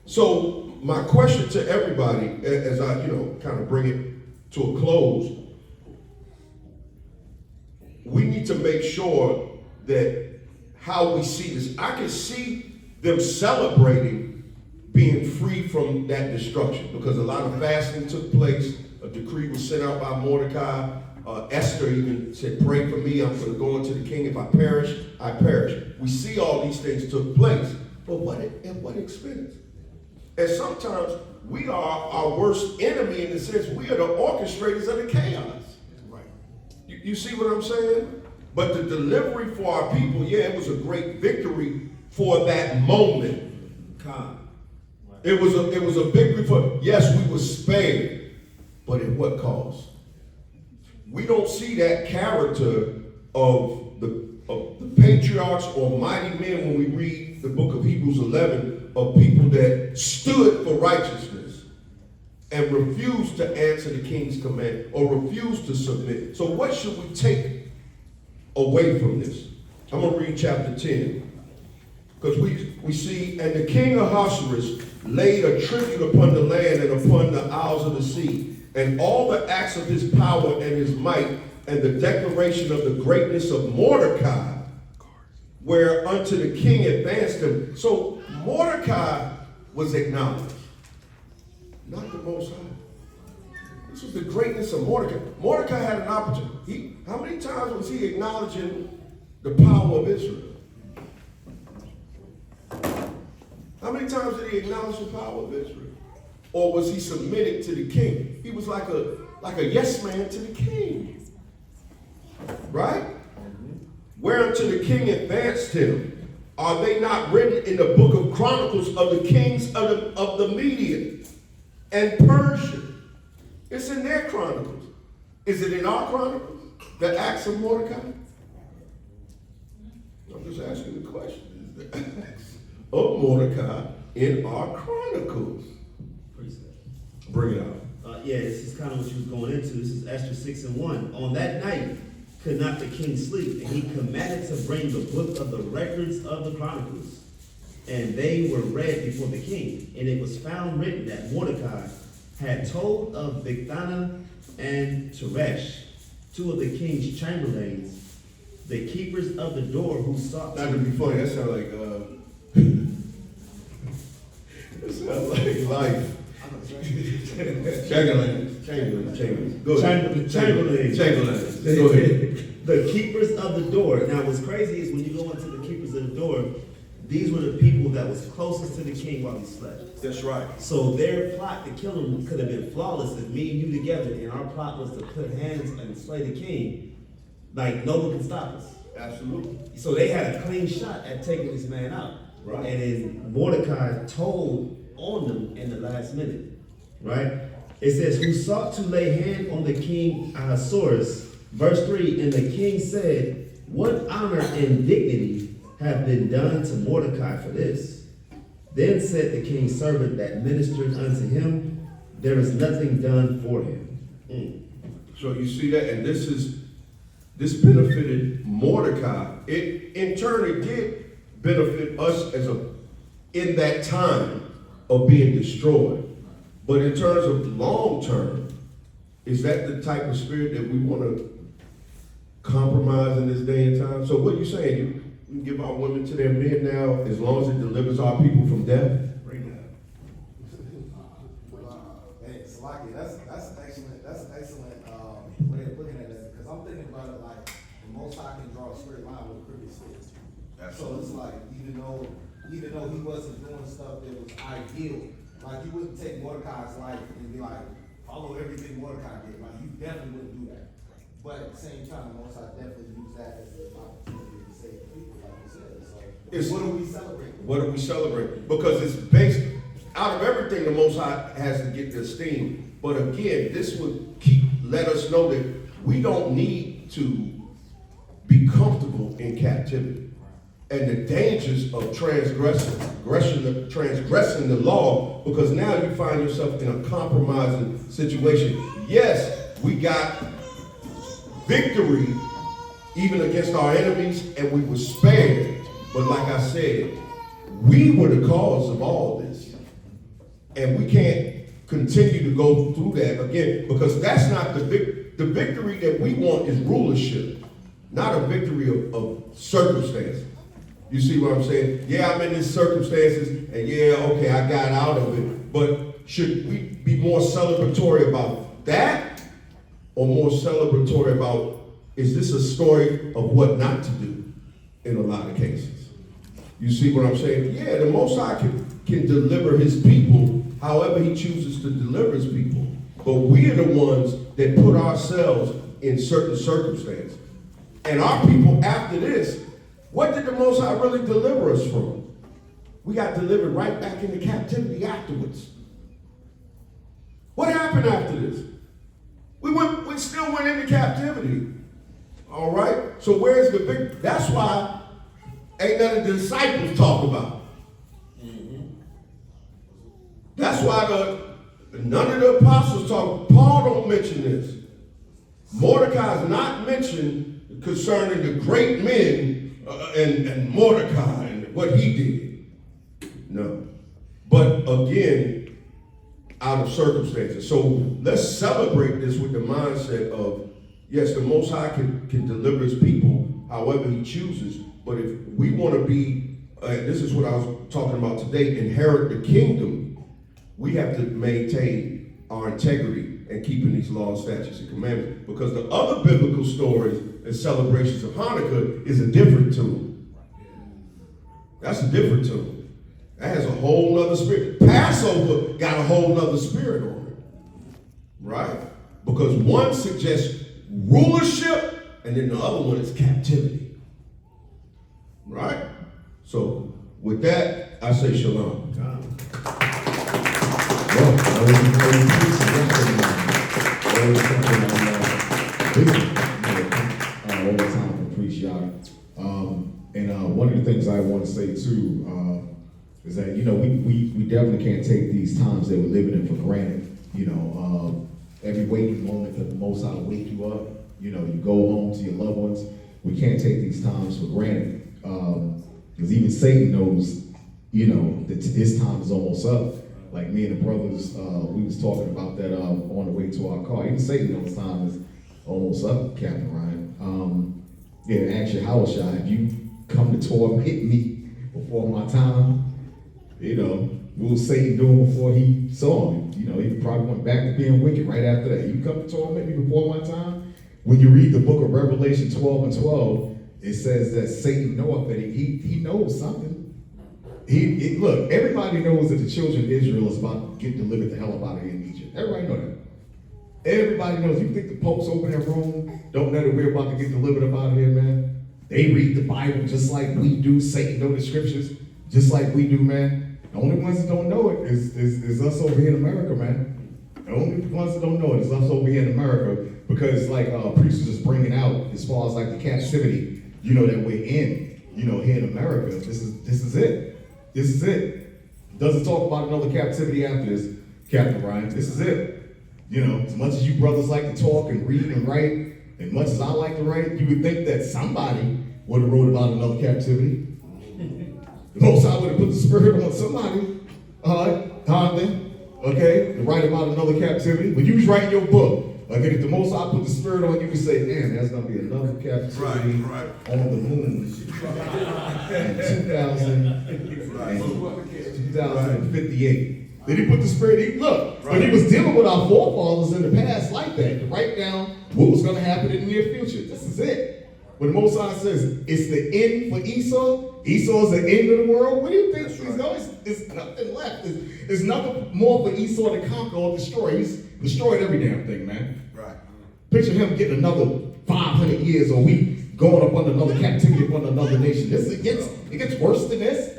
So my question to everybody, as I kind of bring it to a close, we need to make sure that how we see this. I can see them celebrating being free from that destruction, because a lot of fasting took place. A decree was sent out by Mordecai. Esther even said, pray for me, I'm going to go into the king. If I perish, I perish. We see all these things took place, but at what expense? And sometimes we are our worst enemy in the sense we are the orchestrators of the chaos. Right. You see what I'm saying? But the delivery for our people, yeah, it was a great victory for that moment. It was a victory for, yes, we were spared, but at what cost? We don't see that character of the patriarchs or mighty men when we read the book of Hebrews 11, of people that stood for righteousness and refused to answer the king's command or refused to submit. So what should we take away from this? I'm going to read chapter 10. Because we see, and the king Ahasuerus laid a tribute upon the land and upon the isles of the sea, and all the acts of his power and his might, and the declaration of the greatness of Mordecai, where unto the king advanced him. So Mordecai was acknowledged, not the Most High. This was the greatness of Mordecai. Mordecai had an opportunity. How many times was he acknowledging the power of Israel? How many times did he acknowledge the power of Israel? Or was he submitted to the king? He was like a yes man to the king. Right? Whereunto the king advanced him. Are they not written in the book of Chronicles of the kings of the Media and Persia? It's in their chronicles. Is it in our chronicles? The acts of Mordecai? I'm just asking the question. Is the acts of Mordecai in our chronicles? Bring it out. Yeah, this is kind of what you was going into. This is Esther 6:1. On that night could not the king sleep, and he commanded to bring the book of the records of the chronicles. And they were read before the king. And it was found written that Mordecai had told of Bigthana and Teresh, two of the king's chamberlains, the keepers of the door, who sought Not to be funny, that sounds like it sounds like life. Chamberlains. Go ahead. Chamberlains. Go ahead. The keepers of the door. Now, what's crazy is when you go into the keepers of the door, these were the people that was closest to the king while he slept. That's right. So their plot to kill him could have been flawless if me and you together, and our plot was to put hands and slay the king. Like, no one can stop us. Absolutely. So they had a clean shot at taking this man out. Right. And then Mordecai told on them in the last minute. Right? It says, who sought to lay hand on the king Ahasuerus. Verse 3, and the king said, what honor and dignity have been done to Mordecai for this? Then said the king's servant that ministered unto him, there is nothing done for him. So you see that, and this benefited Mordecai. It in turn it did benefit us in that time of being destroyed. But in terms of long term, is that the type of spirit that we want to compromise in this day and time? So what are you saying? You give our women to their men now as long as it delivers our people from death? Hey, Salaki, that's excellent. That's an excellent way of looking at it. Because I'm thinking about it like the Most High can draw a straight line with a crooked stick. So it's like even though he wasn't doing stuff that was ideal, like you wouldn't take Mordecai's life and be like follow everything Mordecai did. Like you definitely wouldn't do that. But at the same time, the Most High definitely use that as an opportunity to save the people, like you said. So what are we celebrating? What are we celebrating? Because it's based out of everything the Most High has to get the esteem. But again, this would let us know that we don't need to be comfortable in captivity. And the dangers of transgressing the law, because now you find yourself in a compromising situation. Yes, we got victory even against our enemies, and we were spared. But like I said, we were the cause of all this. And we can't continue to go through that again, because that's not the victory that we want is rulership, not a victory of circumstances. You see what I'm saying? Yeah, I'm in these circumstances, and yeah, okay, I got out of it. But should we be more celebratory about that, or more celebratory about, is this a story of what not to do in a lot of cases? You see what I'm saying? Yeah, the Most High can deliver his people however he chooses to deliver his people. But we are the ones that put ourselves in certain circumstances. And our people after this, what did the Most High really deliver us from? We got delivered right back into captivity afterwards. What happened after this? We still went into captivity. All right? So where's the victory? That's why ain't none of the disciples talk about it. That's why none of the apostles talk. Paul don't mention this. Mordecai is not mentioned concerning the great men and Mordecai and what he did. No. But again, out of circumstances. So let's celebrate this with the mindset of, yes, the Most High can deliver his people however he chooses. But if we want to be, this is what I was talking about today, inherit the kingdom, we have to maintain our integrity and keeping these laws, statutes, and commandments. Because the other biblical stories and celebrations of Hanukkah is a different tune. That's a different tune. That has a whole nother spirit. Passover got a whole nother spirit on it. Right? Because one suggests rulership, and then the other one is captivity. Right? So, with that, I say shalom. All the time for preach, y'all. And one of the things I want to say too is that we definitely can't take these times that we're living in for granted. Every waking moment that the Most High wake you up. You go home to your loved ones. We can't take these times for granted because even Satan knows, that his time is almost up. Like me and the brothers, we was talking about that on the way to our car. Even Satan knows time is almost up, Captain Ryan. Ask YAHAWAH'S, have you come to torment me before my time? What was Satan doing before he saw me? He probably went back to being wicked right after that. You come to torment me before my time? When you read the book of Revelation 12:12, it says that Satan knoweth that he knows something. Look, everybody knows that the children of Israel is about to get delivered the hell up out of here in Egypt. Everybody know that. Everybody knows. You think the popes over in Rome don't know that we're about to get delivered up out of here, man? They read the Bible just like we do. Satan know the scriptures just like we do, man. The only ones that don't know it is us over here in America, man. The only ones that don't know it is us over here in America, because like preachers is bringing out as far as like the captivity, that we're in, here in America. This is it. This is it. Doesn't talk about another captivity after this, Captain Ryan. This is it. As much as you brothers like to talk and read and write, as much as I like to write, you would think that somebody would have wrote about another captivity. The Most High would have put the spirit on somebody, okay, to write about another captivity. When you was writing your book, okay, if the Most High put the spirit on you, could say, damn, there's going to be another captivity Right. on the moon in 2058. Then he put the spirit, but he was dealing with our forefathers in the past like that, to write down what was going to happen in the near future. This is it. When the Most High says it's the end for Esau, Esau is the end of the world, what do you think? There's nothing left. There's nothing more for Esau to conquer or destroy. He's destroyed every damn thing, man. Right. Picture him getting another 500 years, or we going up under another captivity up under another nation. It gets worse than this.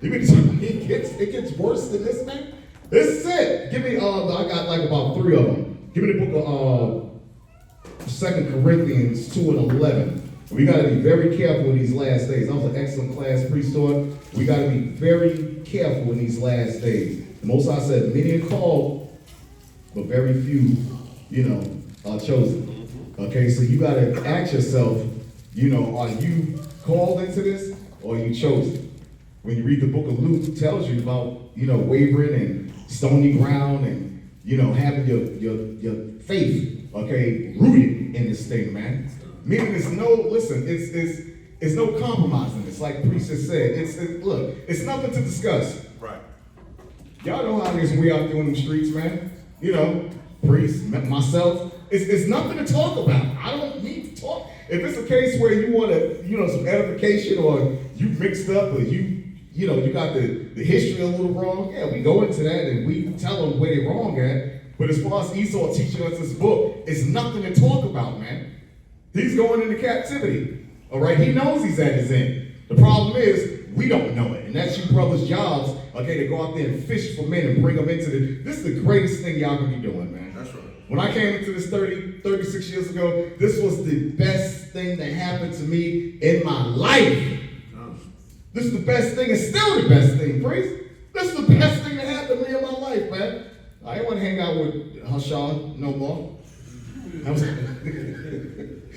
It gets worse than this, man. This is it. Give me, I got like about 3 of them. Give me the book of 2 Corinthians 2 and 11. We got to be very careful in these last days. That was an excellent class priest taught. We got to be very careful in these last days. The Most High said, many are called, but very few, are chosen. Okay, so you got to ask yourself, are you called into this or are you chosen? When you read the book of Luke, it tells you about, wavering and stony ground and, having your faith, okay, rooted in this thing, man. Meaning it's no compromise in this, like Priest just said. It's nothing to discuss. Right. Y'all know how it is we out there in the streets, man. Priest, myself. It's nothing to talk about. I don't need to talk. If it's a case where you want to, some edification, or you mixed up, or you got the history a little wrong, yeah, we go into that and we tell them where they're wrong at. But as far as Esau teaching us this book, it's nothing to talk about, man. He's going into captivity, all right? He knows he's at his end. The problem is, we don't know it. And that's you brothers' jobs, okay, to go out there and fish for men and bring them into this is the greatest thing y'all can be doing, man. That's right. When I came into this 36 years ago, this was the best thing that happened to me in my life. This is the best thing, and still the best thing, priest. This is the best thing that happened to me in my life, man. I didn't want to hang out with Hashan no more.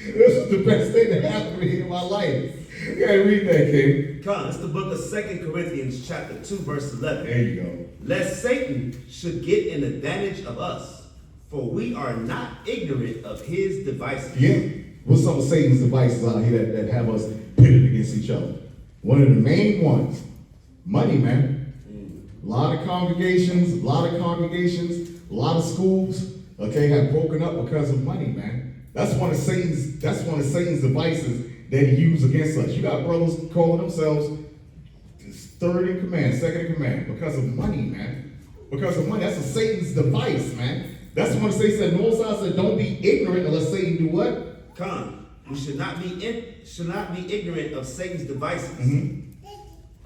This is the best thing that happened to me in my life. You gotta read that, King. Come on, it's the book of 2 Corinthians chapter 2, verse 11. There you go. Lest Satan should get an advantage of us, for we are not ignorant of his devices. Yeah. What's some of Satan's devices out here that have us pitted against each other? One of the main ones, money, man. A lot of congregations, a lot of schools, okay, have broken up because of money, man. That's one of Satan's devices that he used against us. You got brothers calling themselves third in command, second in command, because of money, man. Because of money. That's a Satan's device, man. That's when Satan said, Moses said, don't be ignorant unless Satan do what? We should not be ignorant of Satan's devices.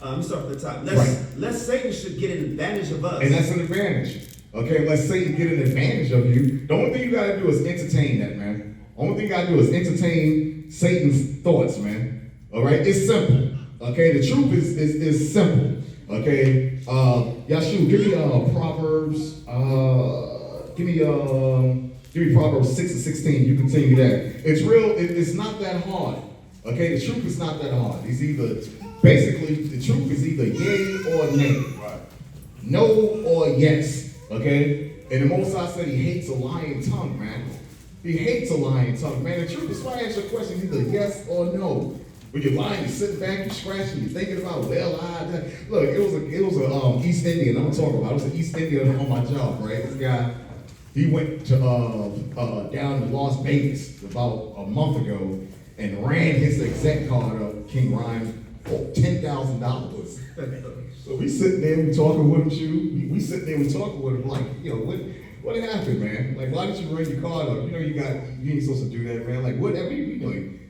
Let me start from the top. Lest Satan should get an advantage of us. And that's an advantage. Okay, unless Satan get an advantage of you, the only thing you gotta do is entertain that, man. Only thing you gotta do is entertain Satan's thoughts, man. All right, it's simple. Okay, the truth is simple. Okay, Yashu, give me Proverbs. Give me Proverbs 6 and 16. You continue that. It's real. It's not that hard. Okay, the truth is not that hard. It's either the truth is either yay or nay. Right. No or yes. Okay? And the Most High said he hates a lying tongue, man. He hates a lying tongue, man. The truth is why I ask your question either yes or no. When you're lying, you're sitting back, you're scratching, you're thinking about, look, it was a East Indian I'm talking about. It was an East Indian on my job, right? This guy, he went to down to Las Vegas about a month ago and ran his exec card up, King Ryan, for $10,000. So we sitting there, we talking with him, we sitting there, we talking with him, like, what happened, man? Like, why did you run your card up? You ain't supposed to do that, man. Like, whatever, he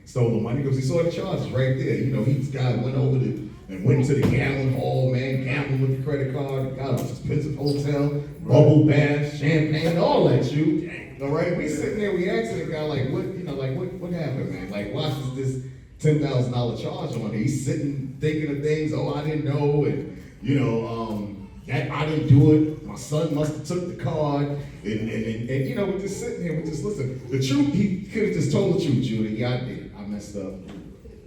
stole the money because he saw the charges right there. This guy went over and went to the gambling hall, man, gambled with the credit card, got an expensive hotel, bubble bath, champagne, all that shit. All right, we sitting there, we asking the guy, like, what happened, man? Like, why is this $10,000 charge on it? He's sitting thinking of things, I didn't know, and I didn't do it. My son must have took the card, and we're just sitting here, we just listen. The truth, he could have just told the truth, Judy. Yeah, I did. I messed up.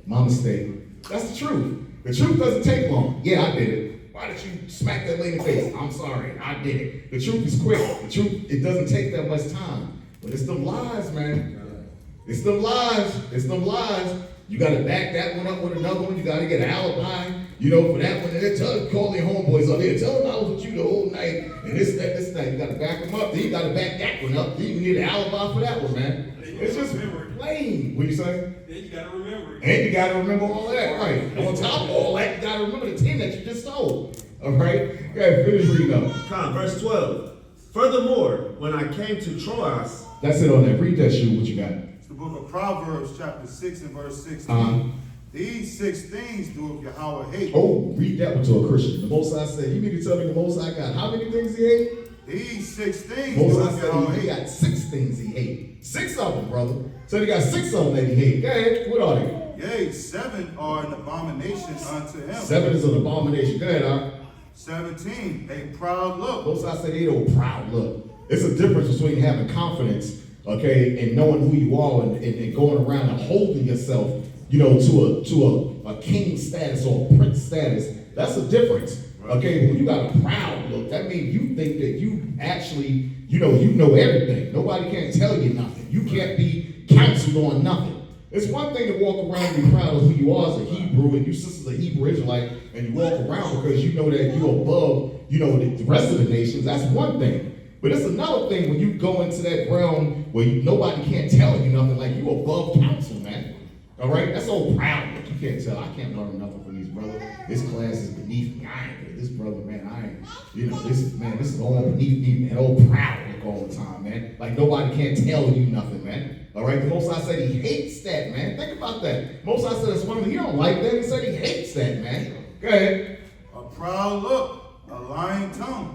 My mistake. That's the truth. The truth doesn't take long. Yeah, I did it. Why did you smack that lady in the face? I'm sorry, I did it. The truth is quick. The truth, it doesn't take that much time. But it's them lies, man. It's them lies. It's them lies. You got to back that one up with another one. You got to get an alibi, for that one. And then call their homeboys up there. Tell them I was with you the whole night. And this, that. You got to back them up. Then you got to back that one up. Then you need an alibi for that one, man. It's just plain. What you say? Then you got to remember it. And you got to remember all that, right? On top of all that, you got to remember the 10 that you just told. All right? Go ahead, finish reading up. Verse 12. Furthermore, when I came to Troas, That's it on that. Read that shoe. What you got? It's the book of Proverbs, chapter 6 and verse 16. These 6 things doeth Yahweh hate. Oh, read that one to a Christian. The Most High said, you mean to tell me the Most High got how many things he hate? These 6 things Most High doeth said Yahweh he hate. got 6 things he hate. 6 of them, brother. So he got 6 of them that he hate. Go ahead. What are they? Yea, 7 are an abomination unto him. 7 is an abomination. Go ahead, Doc. 17, a proud look. Most High said he don't proud look. It's a difference between having confidence, okay, and knowing who you are and going around and holding yourself, to a king status or a prince status. That's a difference. Okay, when you got a proud look, that means you think that you actually, you know everything. Nobody can tell you nothing. You can't be counseled on nothing. It's one thing to walk around and be proud of who you are as a Hebrew, and you sister's a Hebrew Israelite, and you walk around because you know that you're above, the rest of the nations. That's one thing. But it's another thing when you go into that realm where nobody can't tell you nothing, like you above counsel, man. All right? That's all proud. Look, you can't tell. I can't learn nothing from these brothers. This class is beneath me. I ain't this brother, man. I ain't, this is all beneath me, man. All proud look all the time, man. Like nobody can't tell you nothing, man. All right? The Most High said he hates that, man. Think about that. Most High said it's one of them. He don't like that. He said he hates that, man. Go ahead. A proud look, a lying tongue,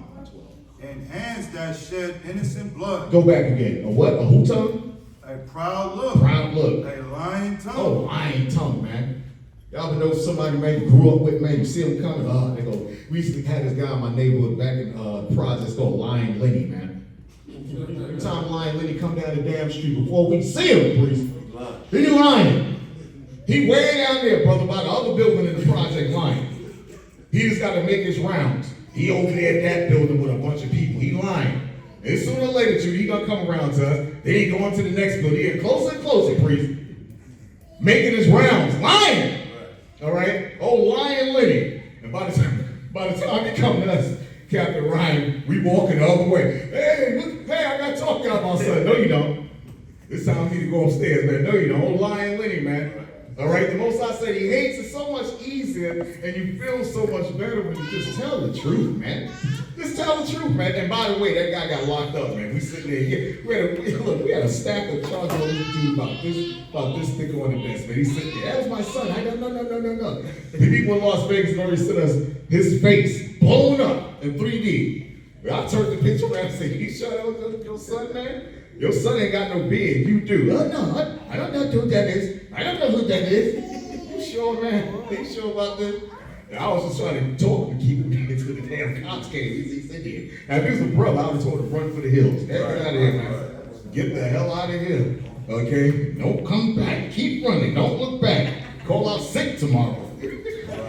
and hands that shed innocent blood. Go back again. A what? A who tongue? A proud look. Proud look. A lying tongue. Oh, lying tongue, man. Y'all ever know somebody maybe grew up with, man, you see them coming, they go, we used to have this guy in my neighborhood back in projects called Lion Lenny, man. Every time Lion Lenny come down the damn street, before we see him, priest, he lying. He way down there, brother, by the other building in the project lying. He just got to make his rounds. He over there at that building with a bunch of people. He lying. And sooner or later, Judy, he gonna come around to us. Then he going to the next building. He getting closer and closer, priest. Making his rounds. Lying. All right? Oh, Lion Lenny. And by the time he come to us, Captain Ryan, we walking the other way. Hey, I got to talk to y'all about something. No, you don't. It's time for you to go upstairs, man. No, you don't. Oh, Lion Lenny, man. All right? The Most High said he hates it so much easier, and you feel so much better when you just tell the truth, man. Just tell the truth, man. And by the way, that guy got locked up, man. We sitting there. We had a stack of charges on this dude about this thick on the desk, man. He's sitting there. That was my son. I go, no. The people in Las Vegas already sent us his face blown up in 3D. I turned the picture around and said, you sure that was your son, man? Your son ain't got no beard. You do. Oh, no, I don't know who that is. I don't know who that is. You sure, man? You sure about this? And I was just trying to talk and keep him until the damn cops came. He said, yeah. Now, if he was a brother, I would have told him to run for the hills. Get out of here, man. Get the hell out of here. Okay? Don't come back. Keep running. Don't look back. Call out sick tomorrow.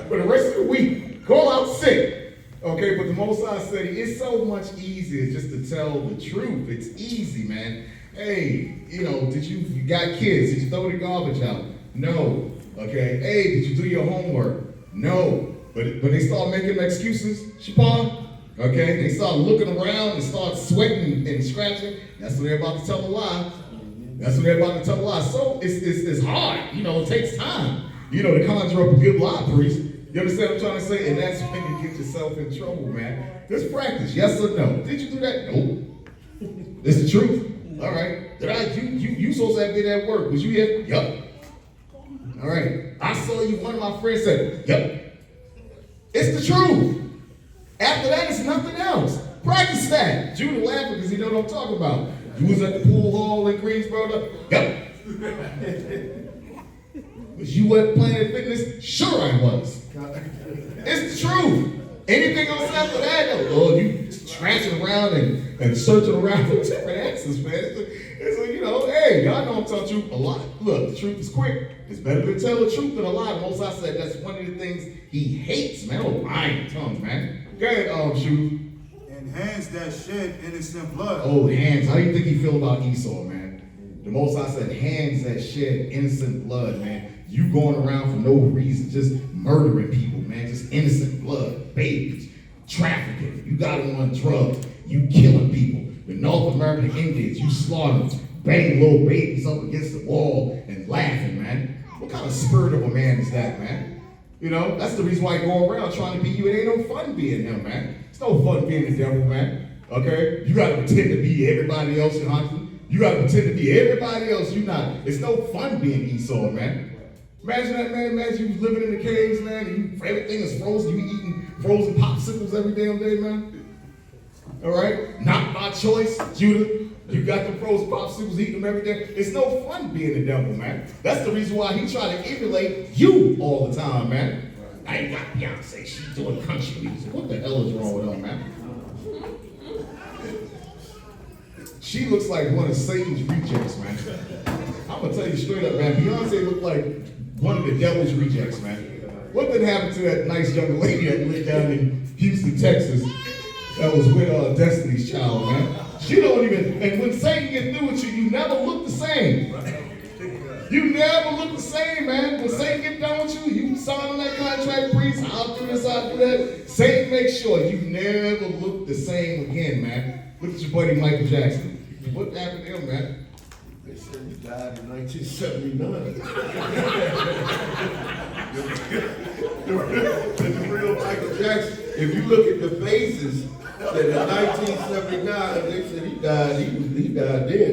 For the rest of the week, call out sick. Okay, but the Most High said it's so much easier just to tell the truth. It's easy, man. Hey, did you got kids? Did you throw the garbage out? No. Okay. Hey, did you do your homework? No. But when they start making excuses, Shapon, okay, they start looking around and start sweating and scratching, that's when they're about to tell a lie. That's when they're about to tell a lie. So it's hard. It takes time, to conjure up a good lie, priest. You understand what I'm trying to say? And that's when you get yourself in trouble, man. Just practice, yes or no. Did you do that? No. It's the truth. All right. You supposed to have been at work. Was you here? Yup. All right. I saw you. One of my friends said, yup. It's the truth. After that, it's nothing else. Practice that. Judah laughing because he know what I'm talking about. You was at the pool hall in Greensboro? Yup. Was you at Planet Fitness? Sure I was. It's the truth. Anything else after that, you scratching around and searching around for different answers, man. It's like, you know, hey, y'all know I'm telling the truth a lot. Look, the truth is quick. It's better to tell the truth than a lie. Most I said that's one of the things he hates, man. Oh, lying tongue, man. Go ahead, Shoe. And hands that shed innocent blood. Oh, hands. How do you think he feel about Esau, man? The Most I said, hands that shed innocent blood, man. You going around for no reason, just murdering people, man. Just innocent blood, babies, trafficking. You got them on drugs. You killing people. The North American Indians, you slaughter them, banging little babies up against the wall and laughing, man. What kind of spirit of a man is that, man? You know, that's the reason why you go around trying to be you. It ain't no fun being him, man. It's no fun being the devil, man. Okay? You gotta pretend to be everybody else in Huntley. You gotta pretend to be everybody else. You not. It's no fun being Esau, man. Imagine that, man. Imagine you was living in the caves, man, and everything is frozen. You eating frozen popsicles every damn day, man. All right? Not by choice, Judah. You got the frozen popsicles, eating them every day. It's no fun being the devil, man. That's the reason why he try to emulate you all the time, man. I ain't got Beyonce. She's doing country music. What the hell is wrong with her, man? She looks like one of Satan's rejects, man. I'm gonna tell you straight up, man. Beyonce looked like one of the devil's rejects, man. What did happen to that nice young lady that lived down in Houston, Texas, that was with Destiny's Child, man? She don't even, and when Satan gets through with you, you never look the same. You never look the same, man. When Satan get done with you, you sign on that contract, priest, I'll do this, I'll do that. Satan makes sure you never look the same again, man. Look at your buddy Michael Jackson. What happened to him, man? They said he died in 1979. The real Michael Jackson, if you look at the faces, that in 1979, they said he died then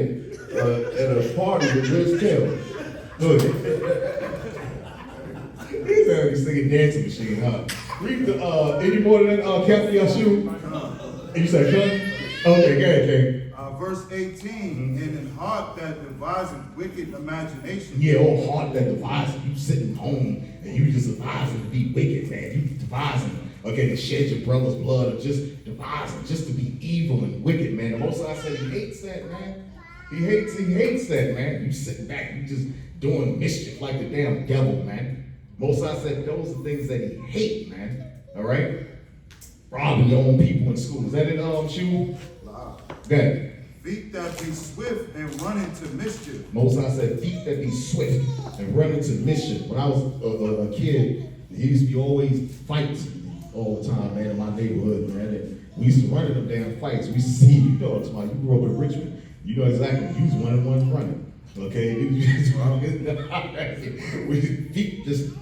at a party with Liz Taylor. Look. He's already singing Dancing Machine, huh? Read the, any more than that, Captain Yashu? You said, cut? Okay, go ahead, King. Verse 18, and an heart that deviseth wicked imagination. Yeah, oh, heart that devises. You sitting home and you just devising to be wicked, man. You devising, okay, to shed your brother's blood, or just devising, just to be evil and wicked, man. The Most High said he hates that, man. He hates that, man. You sitting back, you just doing mischief like the damn devil, man. Most High said those are things that he hates, man. All right? Robbing your own people in school. Is that it, Shul? Nah. Go ahead. Feet that be swift and run into mischief. Most I said, feet that be swift and run into mischief. When I was a kid, there used to be always fights all the time, man, in my neighborhood, man. And we used to run in them damn fights. We used to see, you know, you grew up in Richmond, you know exactly, you was one of the ones running. Okay? We feet just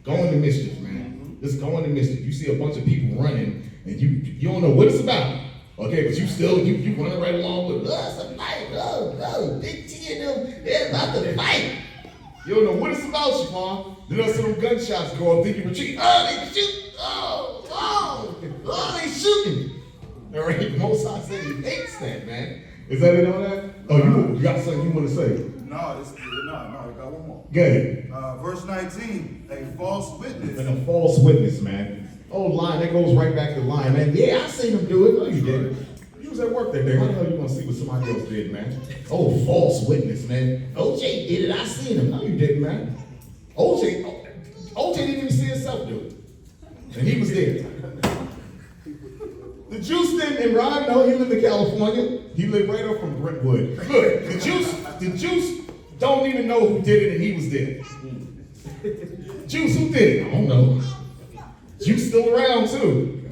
going to mischief, man. Just going to mischief. You see a bunch of people running and you don't know what it's about. Okay, but you running right along with us, a fight, Big T and them, they're about to fight. You don't know what it's about, Siobhan. Then all some gunshots go off, think you retreat. Oh, they shoot. Oh, they shooting. All right, Most High said he hates that, man. Is that it on that? Oh, you got something you want to say? No, I got one more. Go ahead. Verse 19, a false witness. And a false witness, man. Oh, lying, that goes right back to lying, man. Yeah, I seen him do it. No, you didn't. You was at work that day. How the hell you gonna see what somebody else did, man? Oh, false witness, man. OJ did it. I seen him. No, you didn't, man. OJ didn't even see himself do it. And he was there. The juice didn't, and Ryan, no, he lived in California. He lived right up from Brentwood. Look, the juice don't even know who did it, and he was there. Juice, who did it? I don't know. Juice still around too.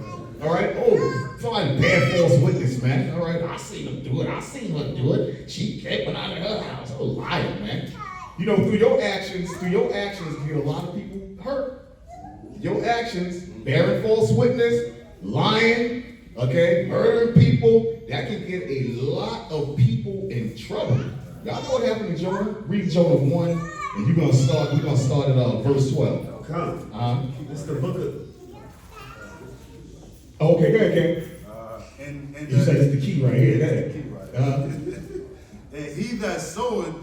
All right. Oh, somebody bad false witness, man. All right. I seen him do it. I seen her do it. She came out of her house. Oh, liar, man. You know, through your actions, you get a lot of people hurt. Your actions, bearing false witness, lying, okay, murdering people, that can get a lot of people in trouble. Y'all know what happened to Jonah? Read Jonah 1, and we're gonna start at verse 12. Come. It's the book of. Okay, go ahead, King. And You said it's the key right here. Go ahead. key right. And he that soweth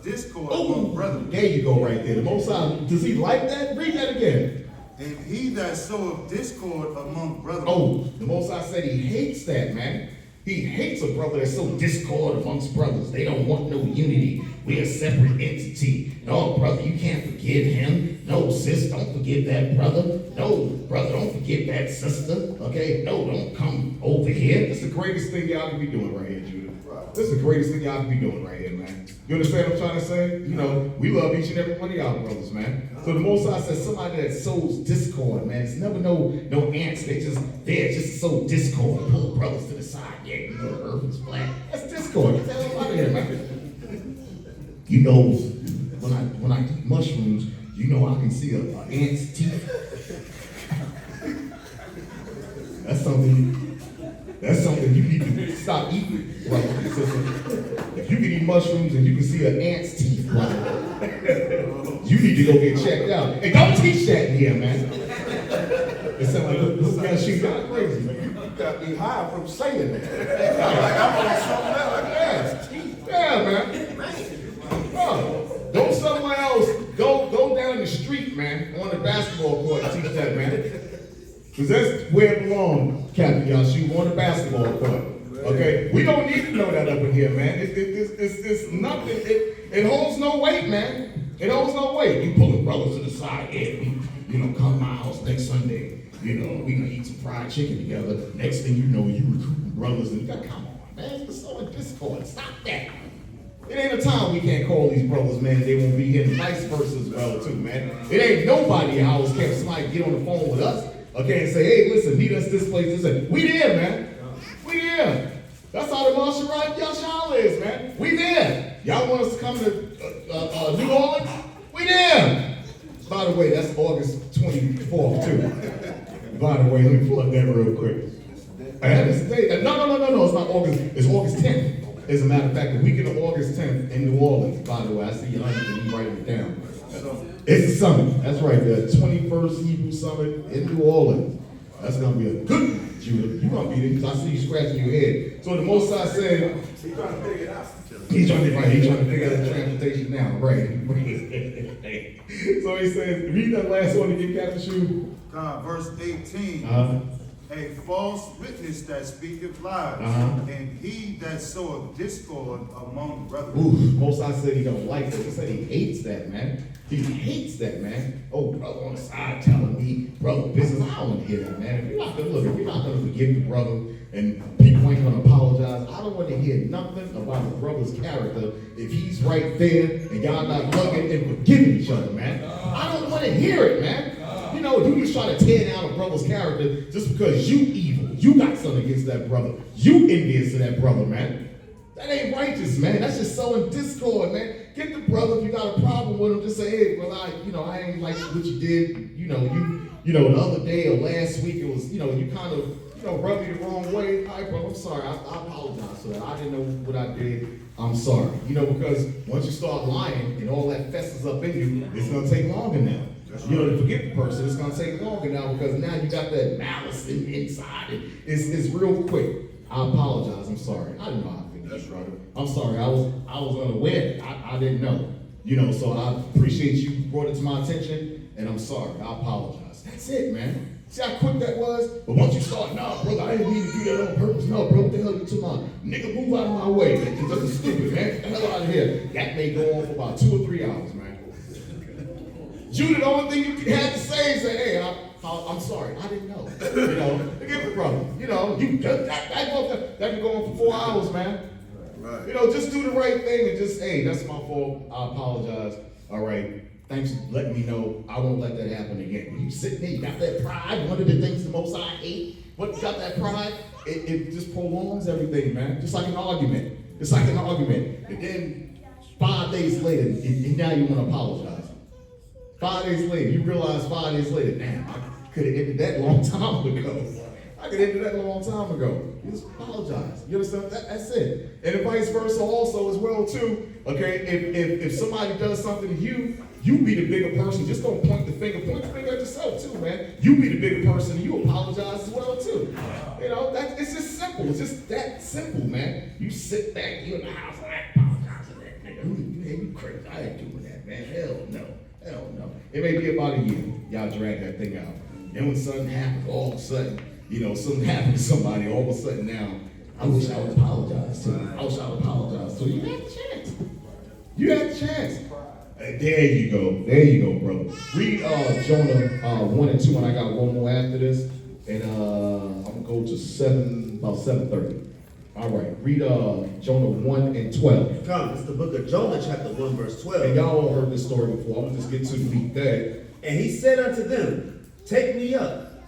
discord among brethren. There you go, right there. The Most High, does he like that? Read that again. And he that soweth discord among brethren. Oh, the Most High said he hates that, man. He hates a brother that's so discord amongst brothers. They don't want no unity. We're a separate entity. No, brother, you can't forgive him. No, sis, don't forgive that brother. No, brother, don't forgive that sister. Okay? No, don't come over here. This is the greatest thing y'all can be doing right here, Judah. This is the greatest thing y'all can be doing right here, man. You understand what I'm trying to say? You know, we love each and every one of y'all brothers, man. So the Most High says somebody that sows discord, man. It's never no ants. They're just to sow discord. Pull brothers to the side. Yeah, you know the earth is flat. That's discord. Get the hell out of here, man. You know, when I eat mushrooms, you know I can see an ant's teeth. That's something you need to stop eating, brother. If you can eat mushrooms and you can see an ant's teeth, brother, you need to go get checked out. And don't teach that in here, man. It sounds like this guy shooting out crazy. You got me high from saying that. Like I'm on something else. Like, Yeah, man. Oh, go somewhere else. Go down the street, man, on the basketball court and teach that, man. Because that's where it belongs, Captain Yashu, on the basketball court. Okay? We don't need to know that up in here, man. It's nothing. It holds no weight, man. It holds no weight. You pulling brothers to the side. Yeah, come to my house next Sunday. We gonna eat some fried chicken together. Next thing you know, you recruiting brothers and come on, man. It's so discord. Stop that. It ain't a time we can't call these brothers, man. They won't be here. And vice versa as well, too, man. It ain't nobody in house can somebody get on the phone with us. Okay, and say, hey, listen, meet us this place. We there, man. We there. That's how the Marshall Yashal is, man. We there. Y'all want us to come to New Orleans? We there. By the way, that's August 24th, too. By the way, let me plug that real quick. No, it's not August. It's August 10th. As a matter of fact, the weekend of August 10th in New Orleans, by the way. I see you like to be writing it down. It's the summit. That's right, the 21st Hebrew Summit in New Orleans. That's going to be a good one, Judah. You're going to be there because I see you scratching your head. So the Most High said, He's trying to figure it out. He's trying to figure out the transportation now, right? So he says, read that last one again, Captain Shu. Verse 18. A false witness that speaketh lies, and he that soweth discord among brethren. Ooh, Most High said he don't like that. He said he hates that, man. He hates that, man. Oh, brother on the side telling me, brother, business. I don't want to hear that, man. If you're not gonna forgive the brother, and people ain't gonna apologize, I don't want to hear nothing about the brother's character if he's right there and y'all not loving and forgiving each other, man. I don't want to hear it, man. You just try to tear down a brother's character just because you evil. You got something against that brother. You envious to that brother, man. That ain't righteous, man. That's just sowing discord, man. Get the brother, if you got a problem with him, just say, hey, brother, I ain't like what you did. The other day or last week, it was, you kind of, rubbed me the wrong way. All right, brother, I'm sorry. I apologize for that. I didn't know what I did. I'm sorry. Because once you start lying and all that festers up in you, it's going to take longer now. To forget the person, it's going to take longer now because now you got that malice inside. It's real quick. I apologize. I'm sorry. I didn't know how to finish. That's right. I'm sorry. I was unaware. I didn't know. So I appreciate you brought it to my attention, and I'm sorry. I apologize. That's it, man. See how quick that was? But once you start, nah, brother, I didn't mean to do that on purpose. No, bro, what the hell you to my nigga? Move out of my way. It's just stupid, man. Get the hell out of here. That may go on for about 2 or 3 hours, man. Judah, the only thing you had to say is, hey, I'm sorry, I didn't know. Forgive the brother. That can go on for 4 hours, man. Right. Just do the right thing and just, hey, that's my fault. I apologize. All right. Thanks for letting me know. I won't let that happen again. When you sitting there, you got that pride. One of the things the Most High hate. But you got that pride, it just prolongs everything, man. Just like an argument. And then 5 days later, and now you want to apologize. 5 days later, you realize 5 days later, damn, I could have ended that a long time ago. Just apologize. You understand? That's it. And vice versa also as well too. Okay, if somebody does something to you, you be the bigger person. Just don't point the finger. Point the finger at yourself too, man. You be the bigger person and you apologize as well too. It's just simple. It's just that simple, man. You sit back, you in the house, I apologize to that nigga. You crazy. I ain't doing that, man. Hell no. It may be about a year. Y'all drag that thing out. Then when something happens, all of a sudden, something happens to somebody, all of a sudden now, I wish I would apologize to him. I wish I would apologize to him. You had a chance. You had a chance. There you go. There you go, brother. Read Jonah 1 and 2, and I got one more after this. And I'm gonna go to about 7:30. All right. Read Jonah 1 and 12. Come, it's the book of Jonah, chapter 1, verse 12. And y'all all heard this story before. I'm gonna just get to the beat there. And he said unto them, take me up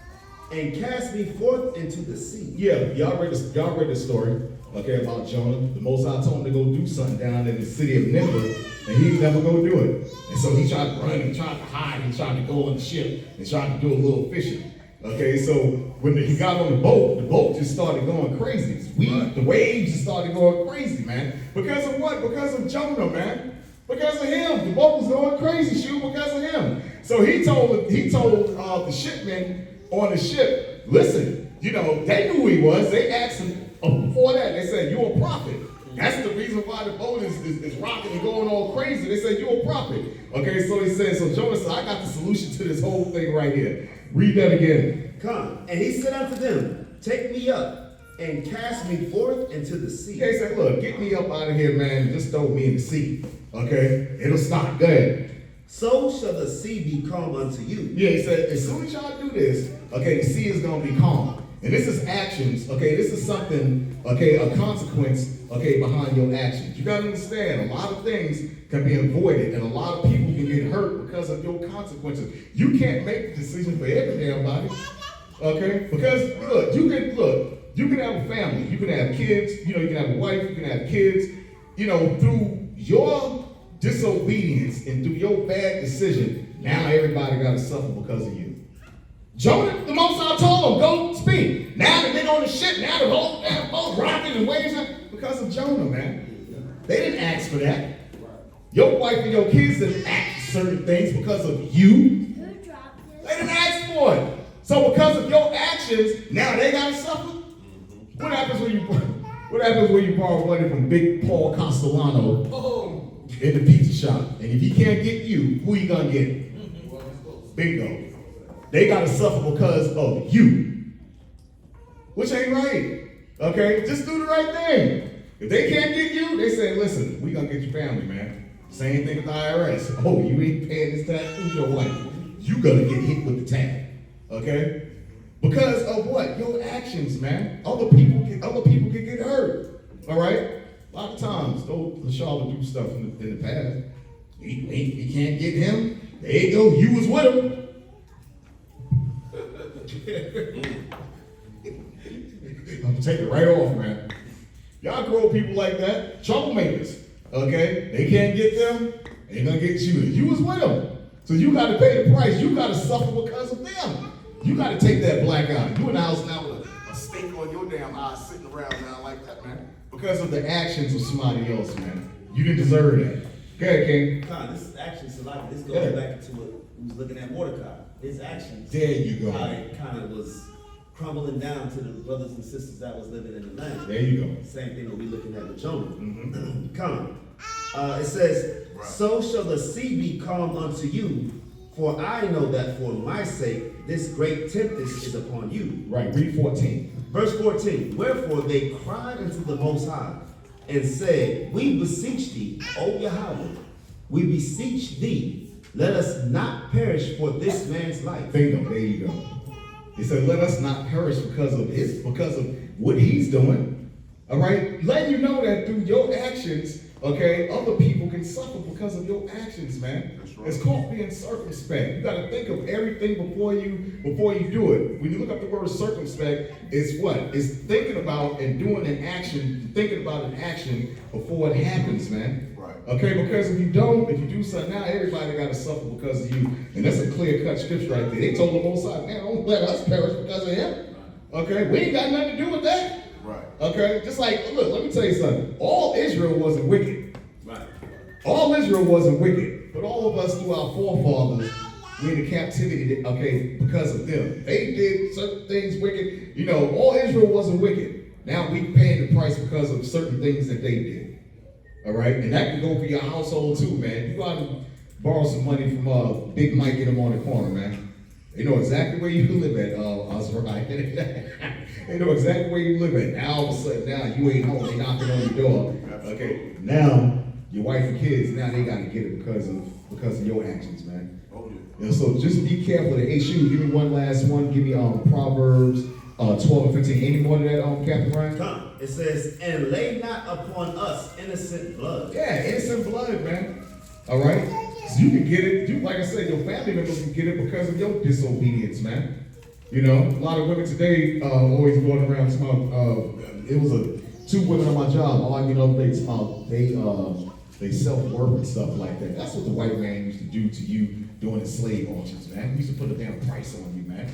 and cast me forth into the sea. Yeah, y'all read this story, okay, about Jonah. The Most High told him to go do something down in the city of Nineveh, and he never go do it. And so he tried to run, he tried to hide, he tried to go on the ship, and tried to do a little fishing. Okay, so when he got on the boat just started going crazy. The waves just started going crazy, man. Because of what? Because of Jonah, man. Because of him. The boat was going crazy, because of him. So he told the shipmen on the ship, listen, you know, they knew who he was. They asked him before that, they said, you're a prophet. That's the reason why the boat is rocking and going all crazy. They said, you're a prophet. Okay, so he said, so Jonah said, I got the solution to this whole thing right here. Read that again. Come, and he said unto them, take me up and cast me forth into the sea. Okay, he said, look, get me up out of here, man. Just throw me in the sea. Okay, it'll stop. Go ahead. So shall the sea be calm unto you. Yeah, he said, as soon as y'all do this, okay, the sea is going to be calm. And this is actions, okay, this is something, okay, a consequence, okay, behind your actions. You got to understand, a lot of things can be avoided, and a lot of people can get hurt because of your consequences. You can't make the decision for every damn body, okay? Because, you can have a family, you can have kids, you can have a wife, you can have kids, through your disobedience and through your bad decision, now everybody got to suffer because of you. Jonah, the Most High told him, go speak. Now that they're on the ship, now the whole damn boat rocking and waves because of Jonah, man. They didn't ask for that. Your wife and your kids didn't ask for certain things because of you. They didn't ask for it. So because of your actions, now they gotta suffer. What happens when you borrow money from Big Paul Castellano in the pizza shop? And if he can't get you, who you gonna get? Bingo. They got to suffer because of you, which ain't right, okay? Just do the right thing. If they can't get you, they say, listen, we gonna get your family, man. Same thing with the IRS. Oh, you ain't paying this tax, who's your wife? You gonna get hit with the tag, okay? Because of what? Your actions, man. Other people can get hurt, all right? A lot of times, those Charlotte do stuff in the past. He can't get him. There you go, you was with him. I'm taking it right off, man. Y'all grow people like that, troublemakers, okay? They can't get them, they gonna get you. You was with them. So you gotta pay the price. You gotta suffer because of them. You gotta take that black eye. You in the house now with a stake on your damn eye sitting around now like that, man. Because of the actions of somebody else, man. You didn't deserve that. Go ahead, King. This is actually Salaki. This goes back to what we was looking at Mordecai. His actions. There you go. How it kind of was crumbling down to the brothers and sisters that was living in the land. There you go. Same thing that we looking at with Jonah. Mm-hmm. Come. It says, so shall the sea be calm unto you, for I know that for my sake this great tempest is upon you. Right, read 14. Verse 14, wherefore they cried unto the Most High, and said, we beseech thee, O Yahweh, we beseech thee, let us not perish for this man's life. Bingo, there you go. He said, let us not perish because of what he's doing. All right? Letting you know that through your actions, okay, other people can suffer because of your actions, man. That's right. It's called being circumspect. You got to think of everything before you do it. When you look up the word circumspect, it's what? It's thinking about and doing an action, thinking about an action before it happens, man. Right. Okay, because if you do something now, everybody got to suffer because of you. And that's a clear-cut scripture right there. They told the Most High, man, don't let us perish because of him. Okay, we ain't got nothing to do with that. Right. Okay, just like, look, let me tell you something. All Israel wasn't wicked. Right. All Israel wasn't wicked. But all of us, through our forefathers, we're in captivity, okay, because of them. They did certain things wicked. All Israel wasn't wicked. Now we paying the price because of certain things that they did. All right? And that can go for your household too, man. You go out and borrow some money from Big Mike and him on the corner, man. They know exactly where you live at, Azariah. They know exactly where you live at. Now all of a sudden, now you ain't home, they knocking on your door. Okay, now your wife and kids, now they gotta get it because of your actions, man. Oh, yeah. And so just be careful. Hey, shoot, give me one last one. Give me Proverbs 12 and 15. Any more to that, Captain Ryan? Come. It says, and lay not upon us innocent blood. Yeah, innocent blood, man. All right? So you can get it. Like I said, your family members can get it because of your disobedience, man. You know, a lot of women today always going around talking about, it was two women on my job arguing over they self-worth and stuff like that. That's what the white man used to do to you during the slave auctions, man. He used to put a damn price on you, man.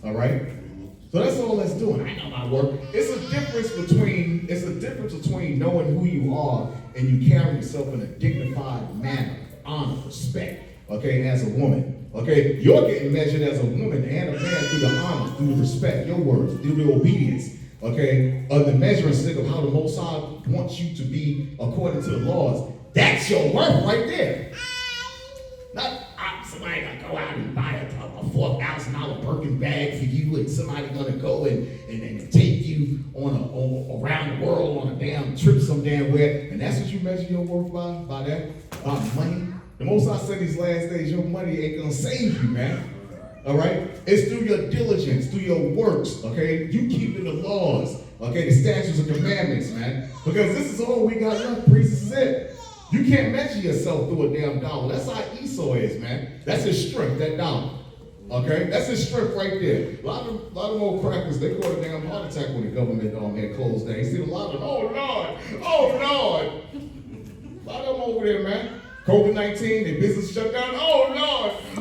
All right? So that's all that's doing. I know my work. It's a difference between knowing who you are and you carry yourself in a dignified manner, honor, respect, okay, as a woman. Okay? You're getting measured as a woman and a man through the honor, through the respect, your words, through the obedience, okay, of the measuring stick of how the Most High wants you to be according to the laws. That's your worth right there. Not somebody gonna go out and buy a $4,000 Birkin bag for you, and somebody gonna go and take you on around the world on a damn trip some damn where, and that's what you measure your worth by that? By money? The Most High said these last days, your money ain't gonna save you, man. All right? It's through your diligence, through your works, okay? You keeping the laws, okay? The statutes and commandments, man. Because this is all we got left, priest. This is it. You can't measure yourself through a damn dollar. That's how Esau is, man. That's his strength, that dollar. Okay? That's his strength right there. A lot of old crackers, they caught a damn heart attack when the government had closed down. You see a lot of them, oh Lord. A lot of them over there, man. COVID-19, their business shut down. Oh Lord. A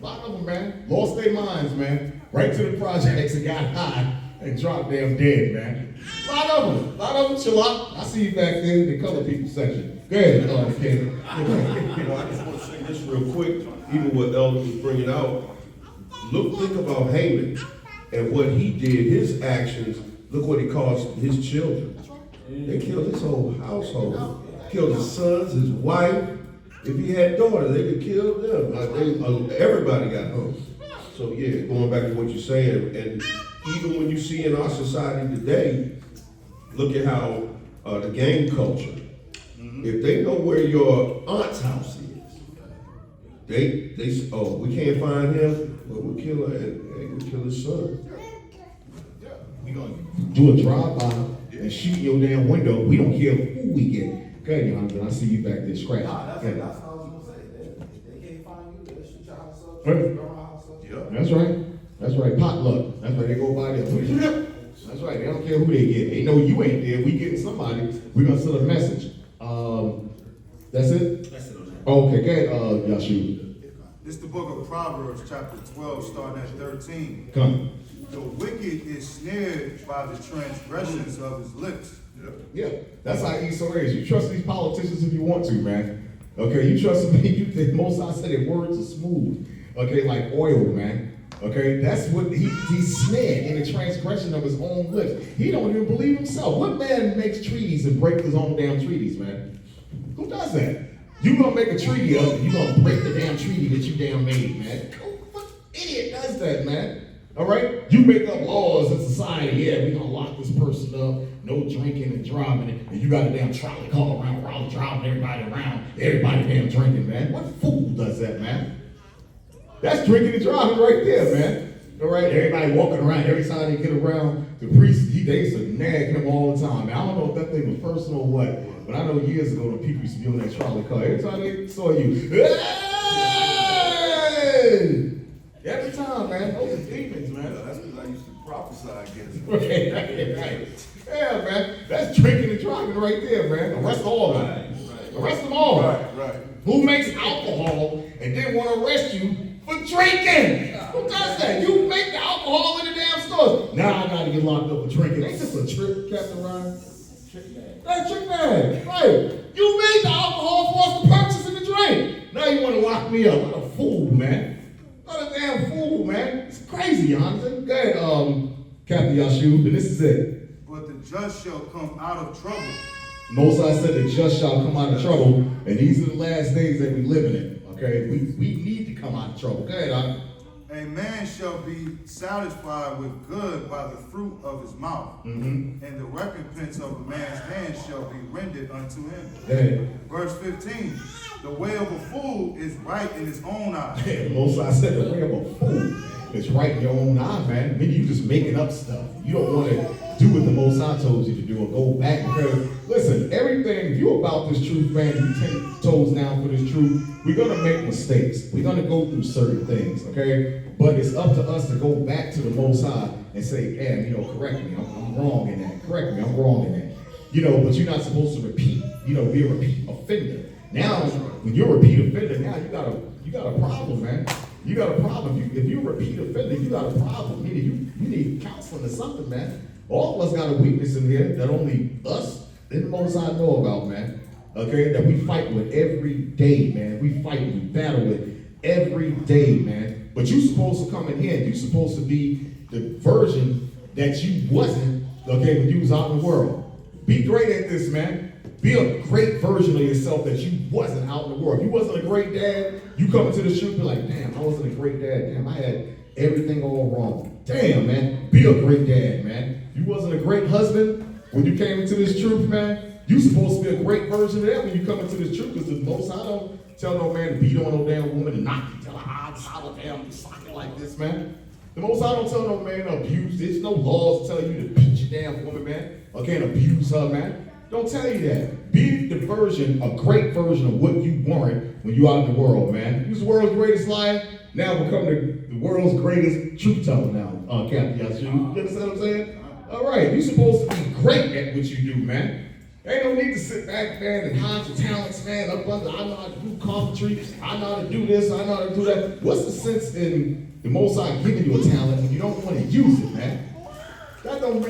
lot of them, man, lost their minds, man. Right to the projects and got high and dropped damn dead, man. A lot of them, chill out. I see you back there in the color people section. Go ahead, Ken. You know, I just want to say this real quick, even what Elder was bringing out. Think about Haman and what he did, his actions. Look what he caused his children. They killed his whole household. Killed his sons, his wife. If he had daughters, they could kill them. Everybody got hung. So yeah, going back to what you're saying, and even when you see in our society today, look at how the gang culture. If they know where your aunt's house is, they say, oh, we can't find him, but we'll kill her and we'll kill his son. We gonna do a drive-by and shoot your damn window. We don't care who we get. Go ahead, Jonathan. I see you back there scratching. Nah, that's what I was gonna say. They can't find you, they'll shoot your house up, burn your house up. Yeah. That's right. Potluck. That's right. They go by there. That's right. They don't care who they get. They know you ain't there. We getting somebody. We're gonna send a message. That's it? That's it on that. Okay, go ahead, Yashu. This is the book of Proverbs, chapter 12, starting at 13. Come. The wicked is snared by the transgressions of his lips. Yeah, that's how Esau is. You trust these politicians if you want to, man. Okay, you trust me. The Most High said their words are smooth. Okay, like oil, man. Okay, that's what he's snared in the transgression of his own lips. He don't even believe himself. What man makes treaties and breaks his own damn treaties, man? Who does that? You gonna make a treaty up and you gonna break the damn treaty that you damn made, man? What idiot does that, man? All right? You make up laws in society. Yeah, we gonna lock this person up. No drinking and driving. And you got a damn trolley car around, Raleigh driving everybody around. Everybody damn drinking, man. What fool does that, man? That's drinking and driving right there, man. All right? Everybody walking around. Every time they get around, the priest, they used to nag him all the time. I don't know if that thing was personal or what, but I know years ago the people used to be on that trolley car. Every time they saw you, hey! Every time, man. Those are demons, man. That's because I used to prophesy against Right. Yeah, man. That's drinking and driving right there, man. Arrest all of them. Arrest them all. Right. Who makes alcohol and then want to arrest you for drinking? Who does that? You make the alcohol in the damn stores. Now I gotta get locked up for drinking. Ain't this a trick, Captain Ryan? That's trick bag. Right. You made the alcohol for us to purchase in the drink. Now you want to lock me up. What a fool, man. What a damn fool, man. It's crazy, Jonathan. Go ahead, Captain Yashu, and this is it. But the just shall come out of trouble. Most High said the just shall come out of trouble, and these are the last days that we're living in. okay? We need to come out of trouble. Go ahead, A man shall be satisfied with good by the fruit of his mouth, and the recompense of a man's hand shall be rendered unto him. Go ahead. Verse 15, the way of a fool is right in his own eyes. The Most High said the way of a fool is right in your own eye, man. Maybe you just making up stuff. You don't want to do what the Most High told you to do or go back, because listen, everything, if you're about this truth, man, you 10 toes down for this truth, we're going to make mistakes. We're going to go through certain things, okay? But it's up to us to go back to the Most High and say, "Damn, you know, correct me. I'm wrong in that. Correct me. I'm wrong in that." You know, but you're not supposed to repeat. You know, be a repeat offender. Now, when you're a repeat offender, now you got a problem, man. You got a problem. If you're a repeat offender, you got a problem. You need counseling or something, man. All of us got a weakness in here that only us and the Most High know about, man. Okay, that we fight with every day, man. We fight, we battle with every day, man. But you're supposed to come in here and you're supposed to be the version that you wasn't, okay, when you was out in the world. Be great at this, man. Be a great version of yourself that you wasn't out in the world. If you wasn't a great dad, you come into the truth, be like, "Damn, I wasn't a great dad. Damn, I had everything all wrong." Damn, man. Be a great dad, man. If you wasn't a great husband when you came into this truth, man, you supposed to be a great version of that when you come into this truth, because the Most High don't tell no man to beat on no damn woman and knock you, tell her, "I'll damn sock it like this, man." The Most High don't tell no man to abuse. There's no laws to tell you to beat your damn woman, man, or can't abuse her, man. Don't tell you that. Be the version, a great version of what you weren't when you out in the world, man. You was the world's greatest liar, now become the world's greatest truth teller now, Captain Yashu. You understand what I'm saying? All right, you're supposed to be great at what you do, man. Ain't no need to sit back, man, and hide your talents, man, up under, "I know how to do carpentry, I know how to do this, I know how to do that." What's the sense in the Most High giving you a talent when you don't want to use it, man? That don't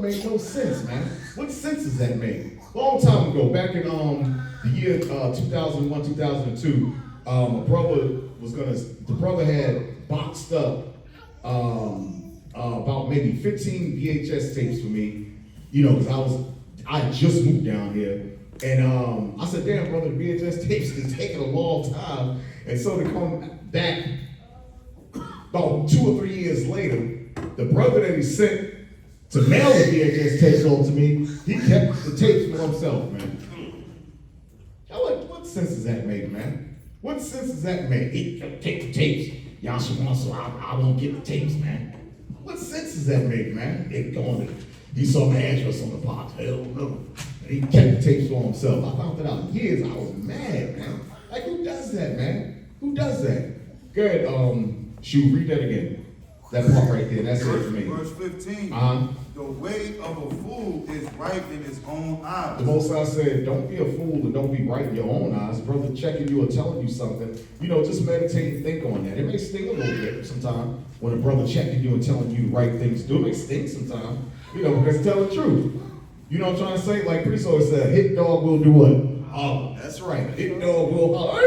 make no sense, man. What sense does that make? Long time ago, back in the year 2001, 2002, the brother had boxed up about maybe 15 VHS tapes for me, you know, because I had just moved down here, and I said, "Damn, brother, the VHS tapes is taking a long time," and so to come back about 2 or 3 years later, the brother that he sent to mail the VHS tapes over to me, he kept the tapes for himself, man. Now, what sense does that make, man? What sense does that make? He take the tapes. Y'all should want, so I won't get the tapes, man. What sense does that make, man? He saw my address on the box. Hell no. And he kept the tapes for himself. I found that out years. I was mad, man. Like, who does that, man? Who does that? Go ahead, read that again. That part right there, that's it for me. Verse 15, the way of a fool is right in his own eyes. The Most High said, don't be a fool and don't be right in your own eyes. Brother checking you or telling you something, you know, just meditate and think on that. It may sting a little bit sometimes when a brother checking you and telling you the right things to do. It may sting sometimes, you know, because tell the truth. You know what I'm trying to say? Like Priest always said, hit dog will do what? Oh, that's right. Hit dog will holler.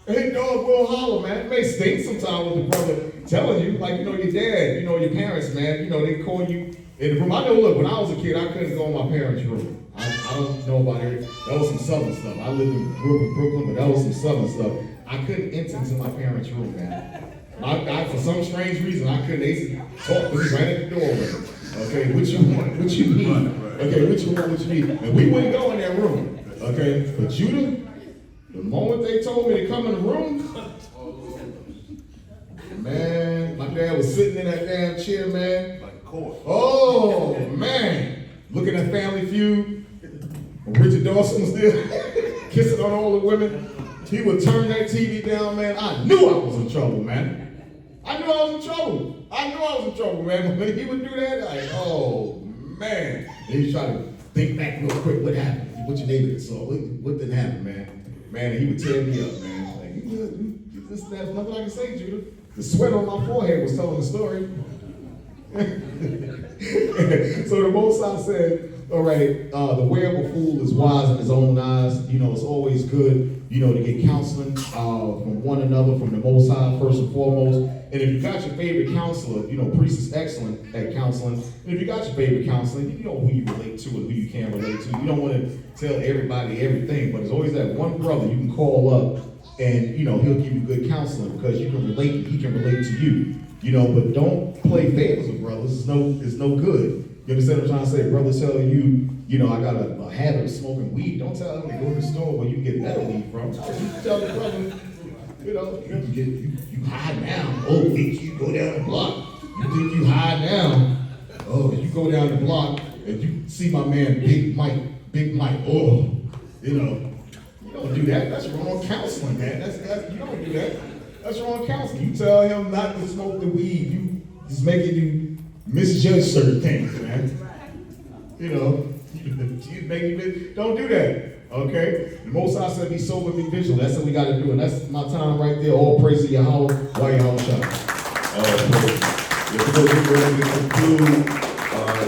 Hit dog will holler, man. It may stink sometimes with the brother telling you, like, you know, your dad, you know, your parents, man, you know, they call you in the room. I know, look, when I was a kid, I couldn't go in my parents' room. I don't know about it. That was some southern stuff. I grew up in Brooklyn, but that was some southern stuff. I couldn't enter into my parents' room, man. I for some strange reason, I couldn't. They used to talk to me right at the doorway. Okay, what you want? What you need? Okay, what you want? What you need? And we wouldn't go in that room. Okay, but Judah, the moment they told me to come in the room, man, my dad was sitting in that damn chair, man. Like a court. Oh, man. Looking at Family Feud. When Richard Dawson was there, kissing on all the women. He would turn that TV down, man. I knew I was in trouble, man. I knew I was in trouble, man. When he would do that, like, oh, man. And he tried to think back real quick, what happened? What your neighbor saw? What didn't happen, man? Man, he would tear me up, man. Like, you good? There's nothing I can say, Judah. The sweat on my forehead was telling the story. So the Most High said, All right, the way of a fool is wise in his own eyes. You know, it's always good, you know, to get counseling from one another, from the Most High, first and foremost. And if you got your favorite counselor, you know, Priest is excellent at counseling. And if you got your favorite counselor, you know who you relate to and who you can't relate to. You don't want to tell everybody everything, but there's always that one brother you can call up and, you know, he'll give you good counseling because you can relate, he can relate to you. You know, but don't play favors with brothers. It's no good. You understand what I'm trying to say? Brothers tell you, you know, I got a habit of smoking weed. Don't tell them to go to the store where you can get better weed from. You tell the brother, you know, you high now. Oh, you go down the block. You think you high now. Oh, you go down the block and you see my man Big Mike. Oh, you know, you don't do that. That's wrong counseling, man. You don't do that. That's wrong counseling. You tell him not to smoke the weed. You just making you misjudge certain things, man. You know, don't do that, okay? The Most High said be sober, be vigilant. That's what we got to do, and that's my time right there. All praise to Yahweh, YAHAWAH'S. If we're going to get ready to conclude,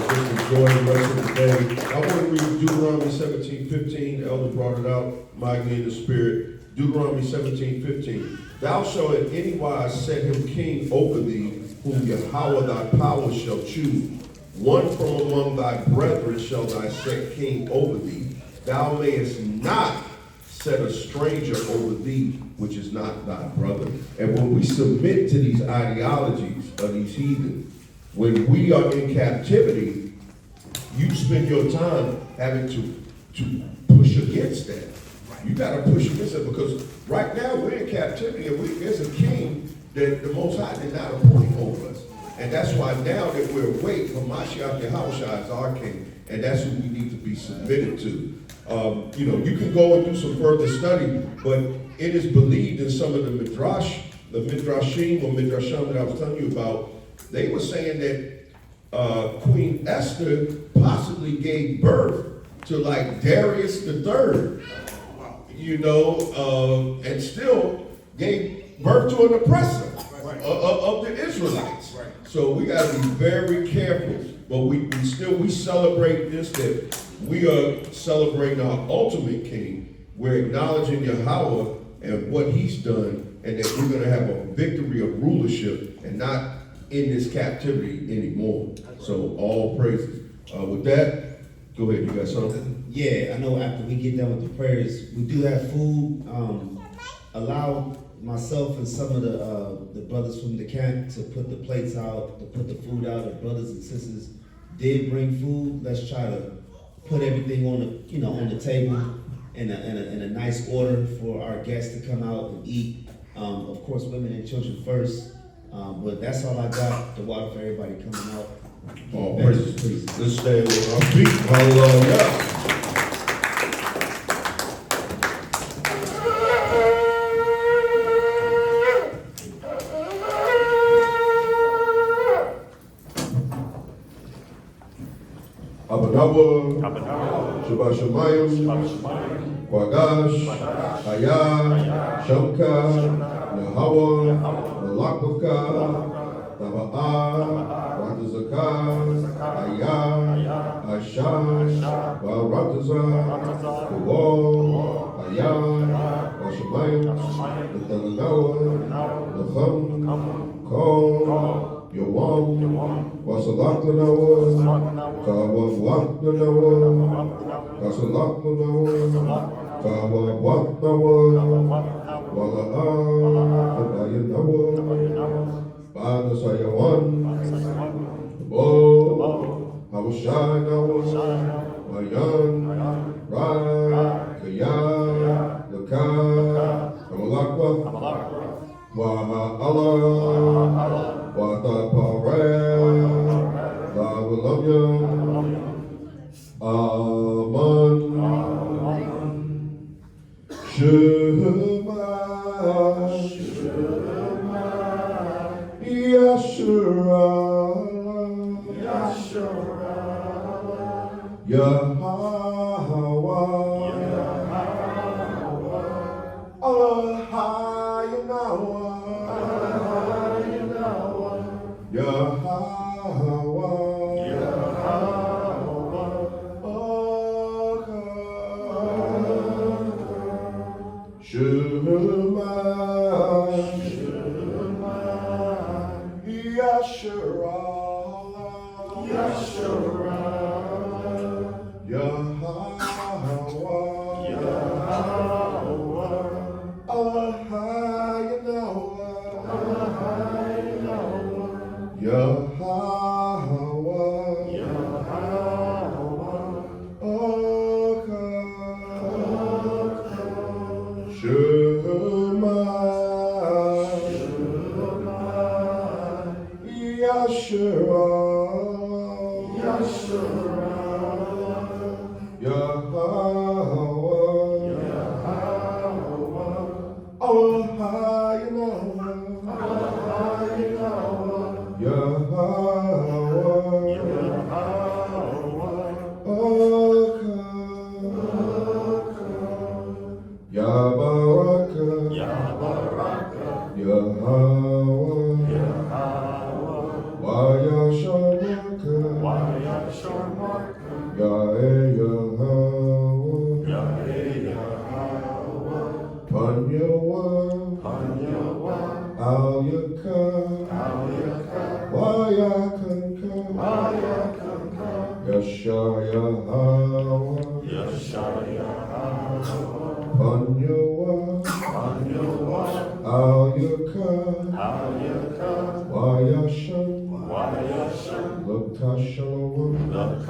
just enjoy the rest of the day. I want to read Deuteronomy 17:15. Elder brought it out, mightily in the spirit. Deuteronomy 17:15. Thou shalt in any wise set him king over thee, whom Yahweh thy power shall choose. One from among thy brethren shall thy set king over thee. Thou mayest not set a stranger over thee, which is not thy brother. And when we submit to these ideologies of these heathen, when we are in captivity, you spend your time having to push against that. You got to push against it because right now we're in captivity and there's a king that the Most High did not appoint over us. And that's why now that we're awake, Hamashiach Yahawashi is our king, and that's who we need to be submitted to. You know, you can go and do some further study, but it is believed in some of the midrashim or midrashim that I was telling you about, they were saying that Queen Esther possibly gave birth to like Darius III, you know, and still gave birth to an oppressor of the Israelites. Right. So we got to be very careful. But we celebrate this, that we are celebrating our ultimate king. We're acknowledging Yahweh and what he's done, and that we're going to have a victory of rulership and not in this captivity anymore. So all praises. With that, go ahead, you got something? Yeah, I know after we get done with the prayers, we do have food. Allow myself and some of the brothers from the camp to put the plates out, to put the food out. If brothers and sisters did bring food, let's try to put everything on the table in a nice order for our guests to come out and eat. Of course, women and children first. But that's all I got. The water for everybody coming out. All praises. Let's stand with our feet. Hallelujah. Abanawa, Shabbat Shemayim, Kwadash, Hayah, Shamka, Yahawah, Malakbaka, Taba'ah, Ratazakah, Hayah, Ashah, Baratazah, Kuwal, Hayah, Washamayim, Natananawa, Nacham, Kol, Yawam, Wasalakanawa, Kawawakanawa, Wasalakanawa, Kawawakanawa, Wala'ah, Kabayanawa, Banasayawan, Bo, Hawashanawa, Mayan, Ra, Kaya, Laka, Kamalakwa, Waha'ala, Watapareh, Lawalamya, Aman, Shema, Yashura, Yahawah, Ahayanawa, Yahawah, Shema,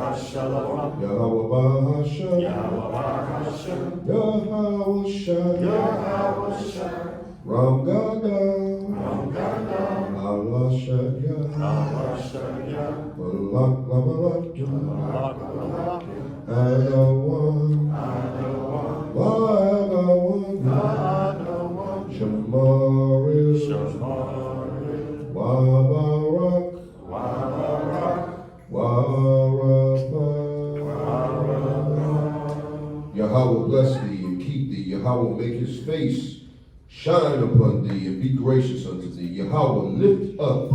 Yasharah, Yahawah, Yahawah, Shema, Yasharah, Yahawah, Yahweh bless thee and keep thee. Yahweh make his face shine upon thee and be gracious unto thee. Yahweh lift up,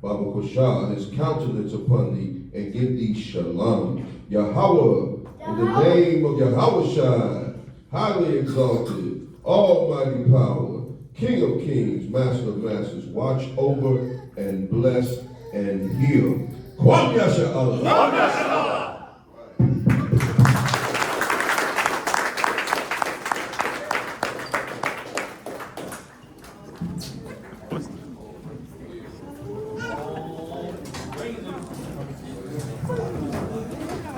Baba Koshah, his countenance upon thee and give thee shalom. Yahweh, in the name of Yahweh, highly exalted, almighty power, King of kings, Master of masters, watch over and bless and heal. Kwam Yasha Allah.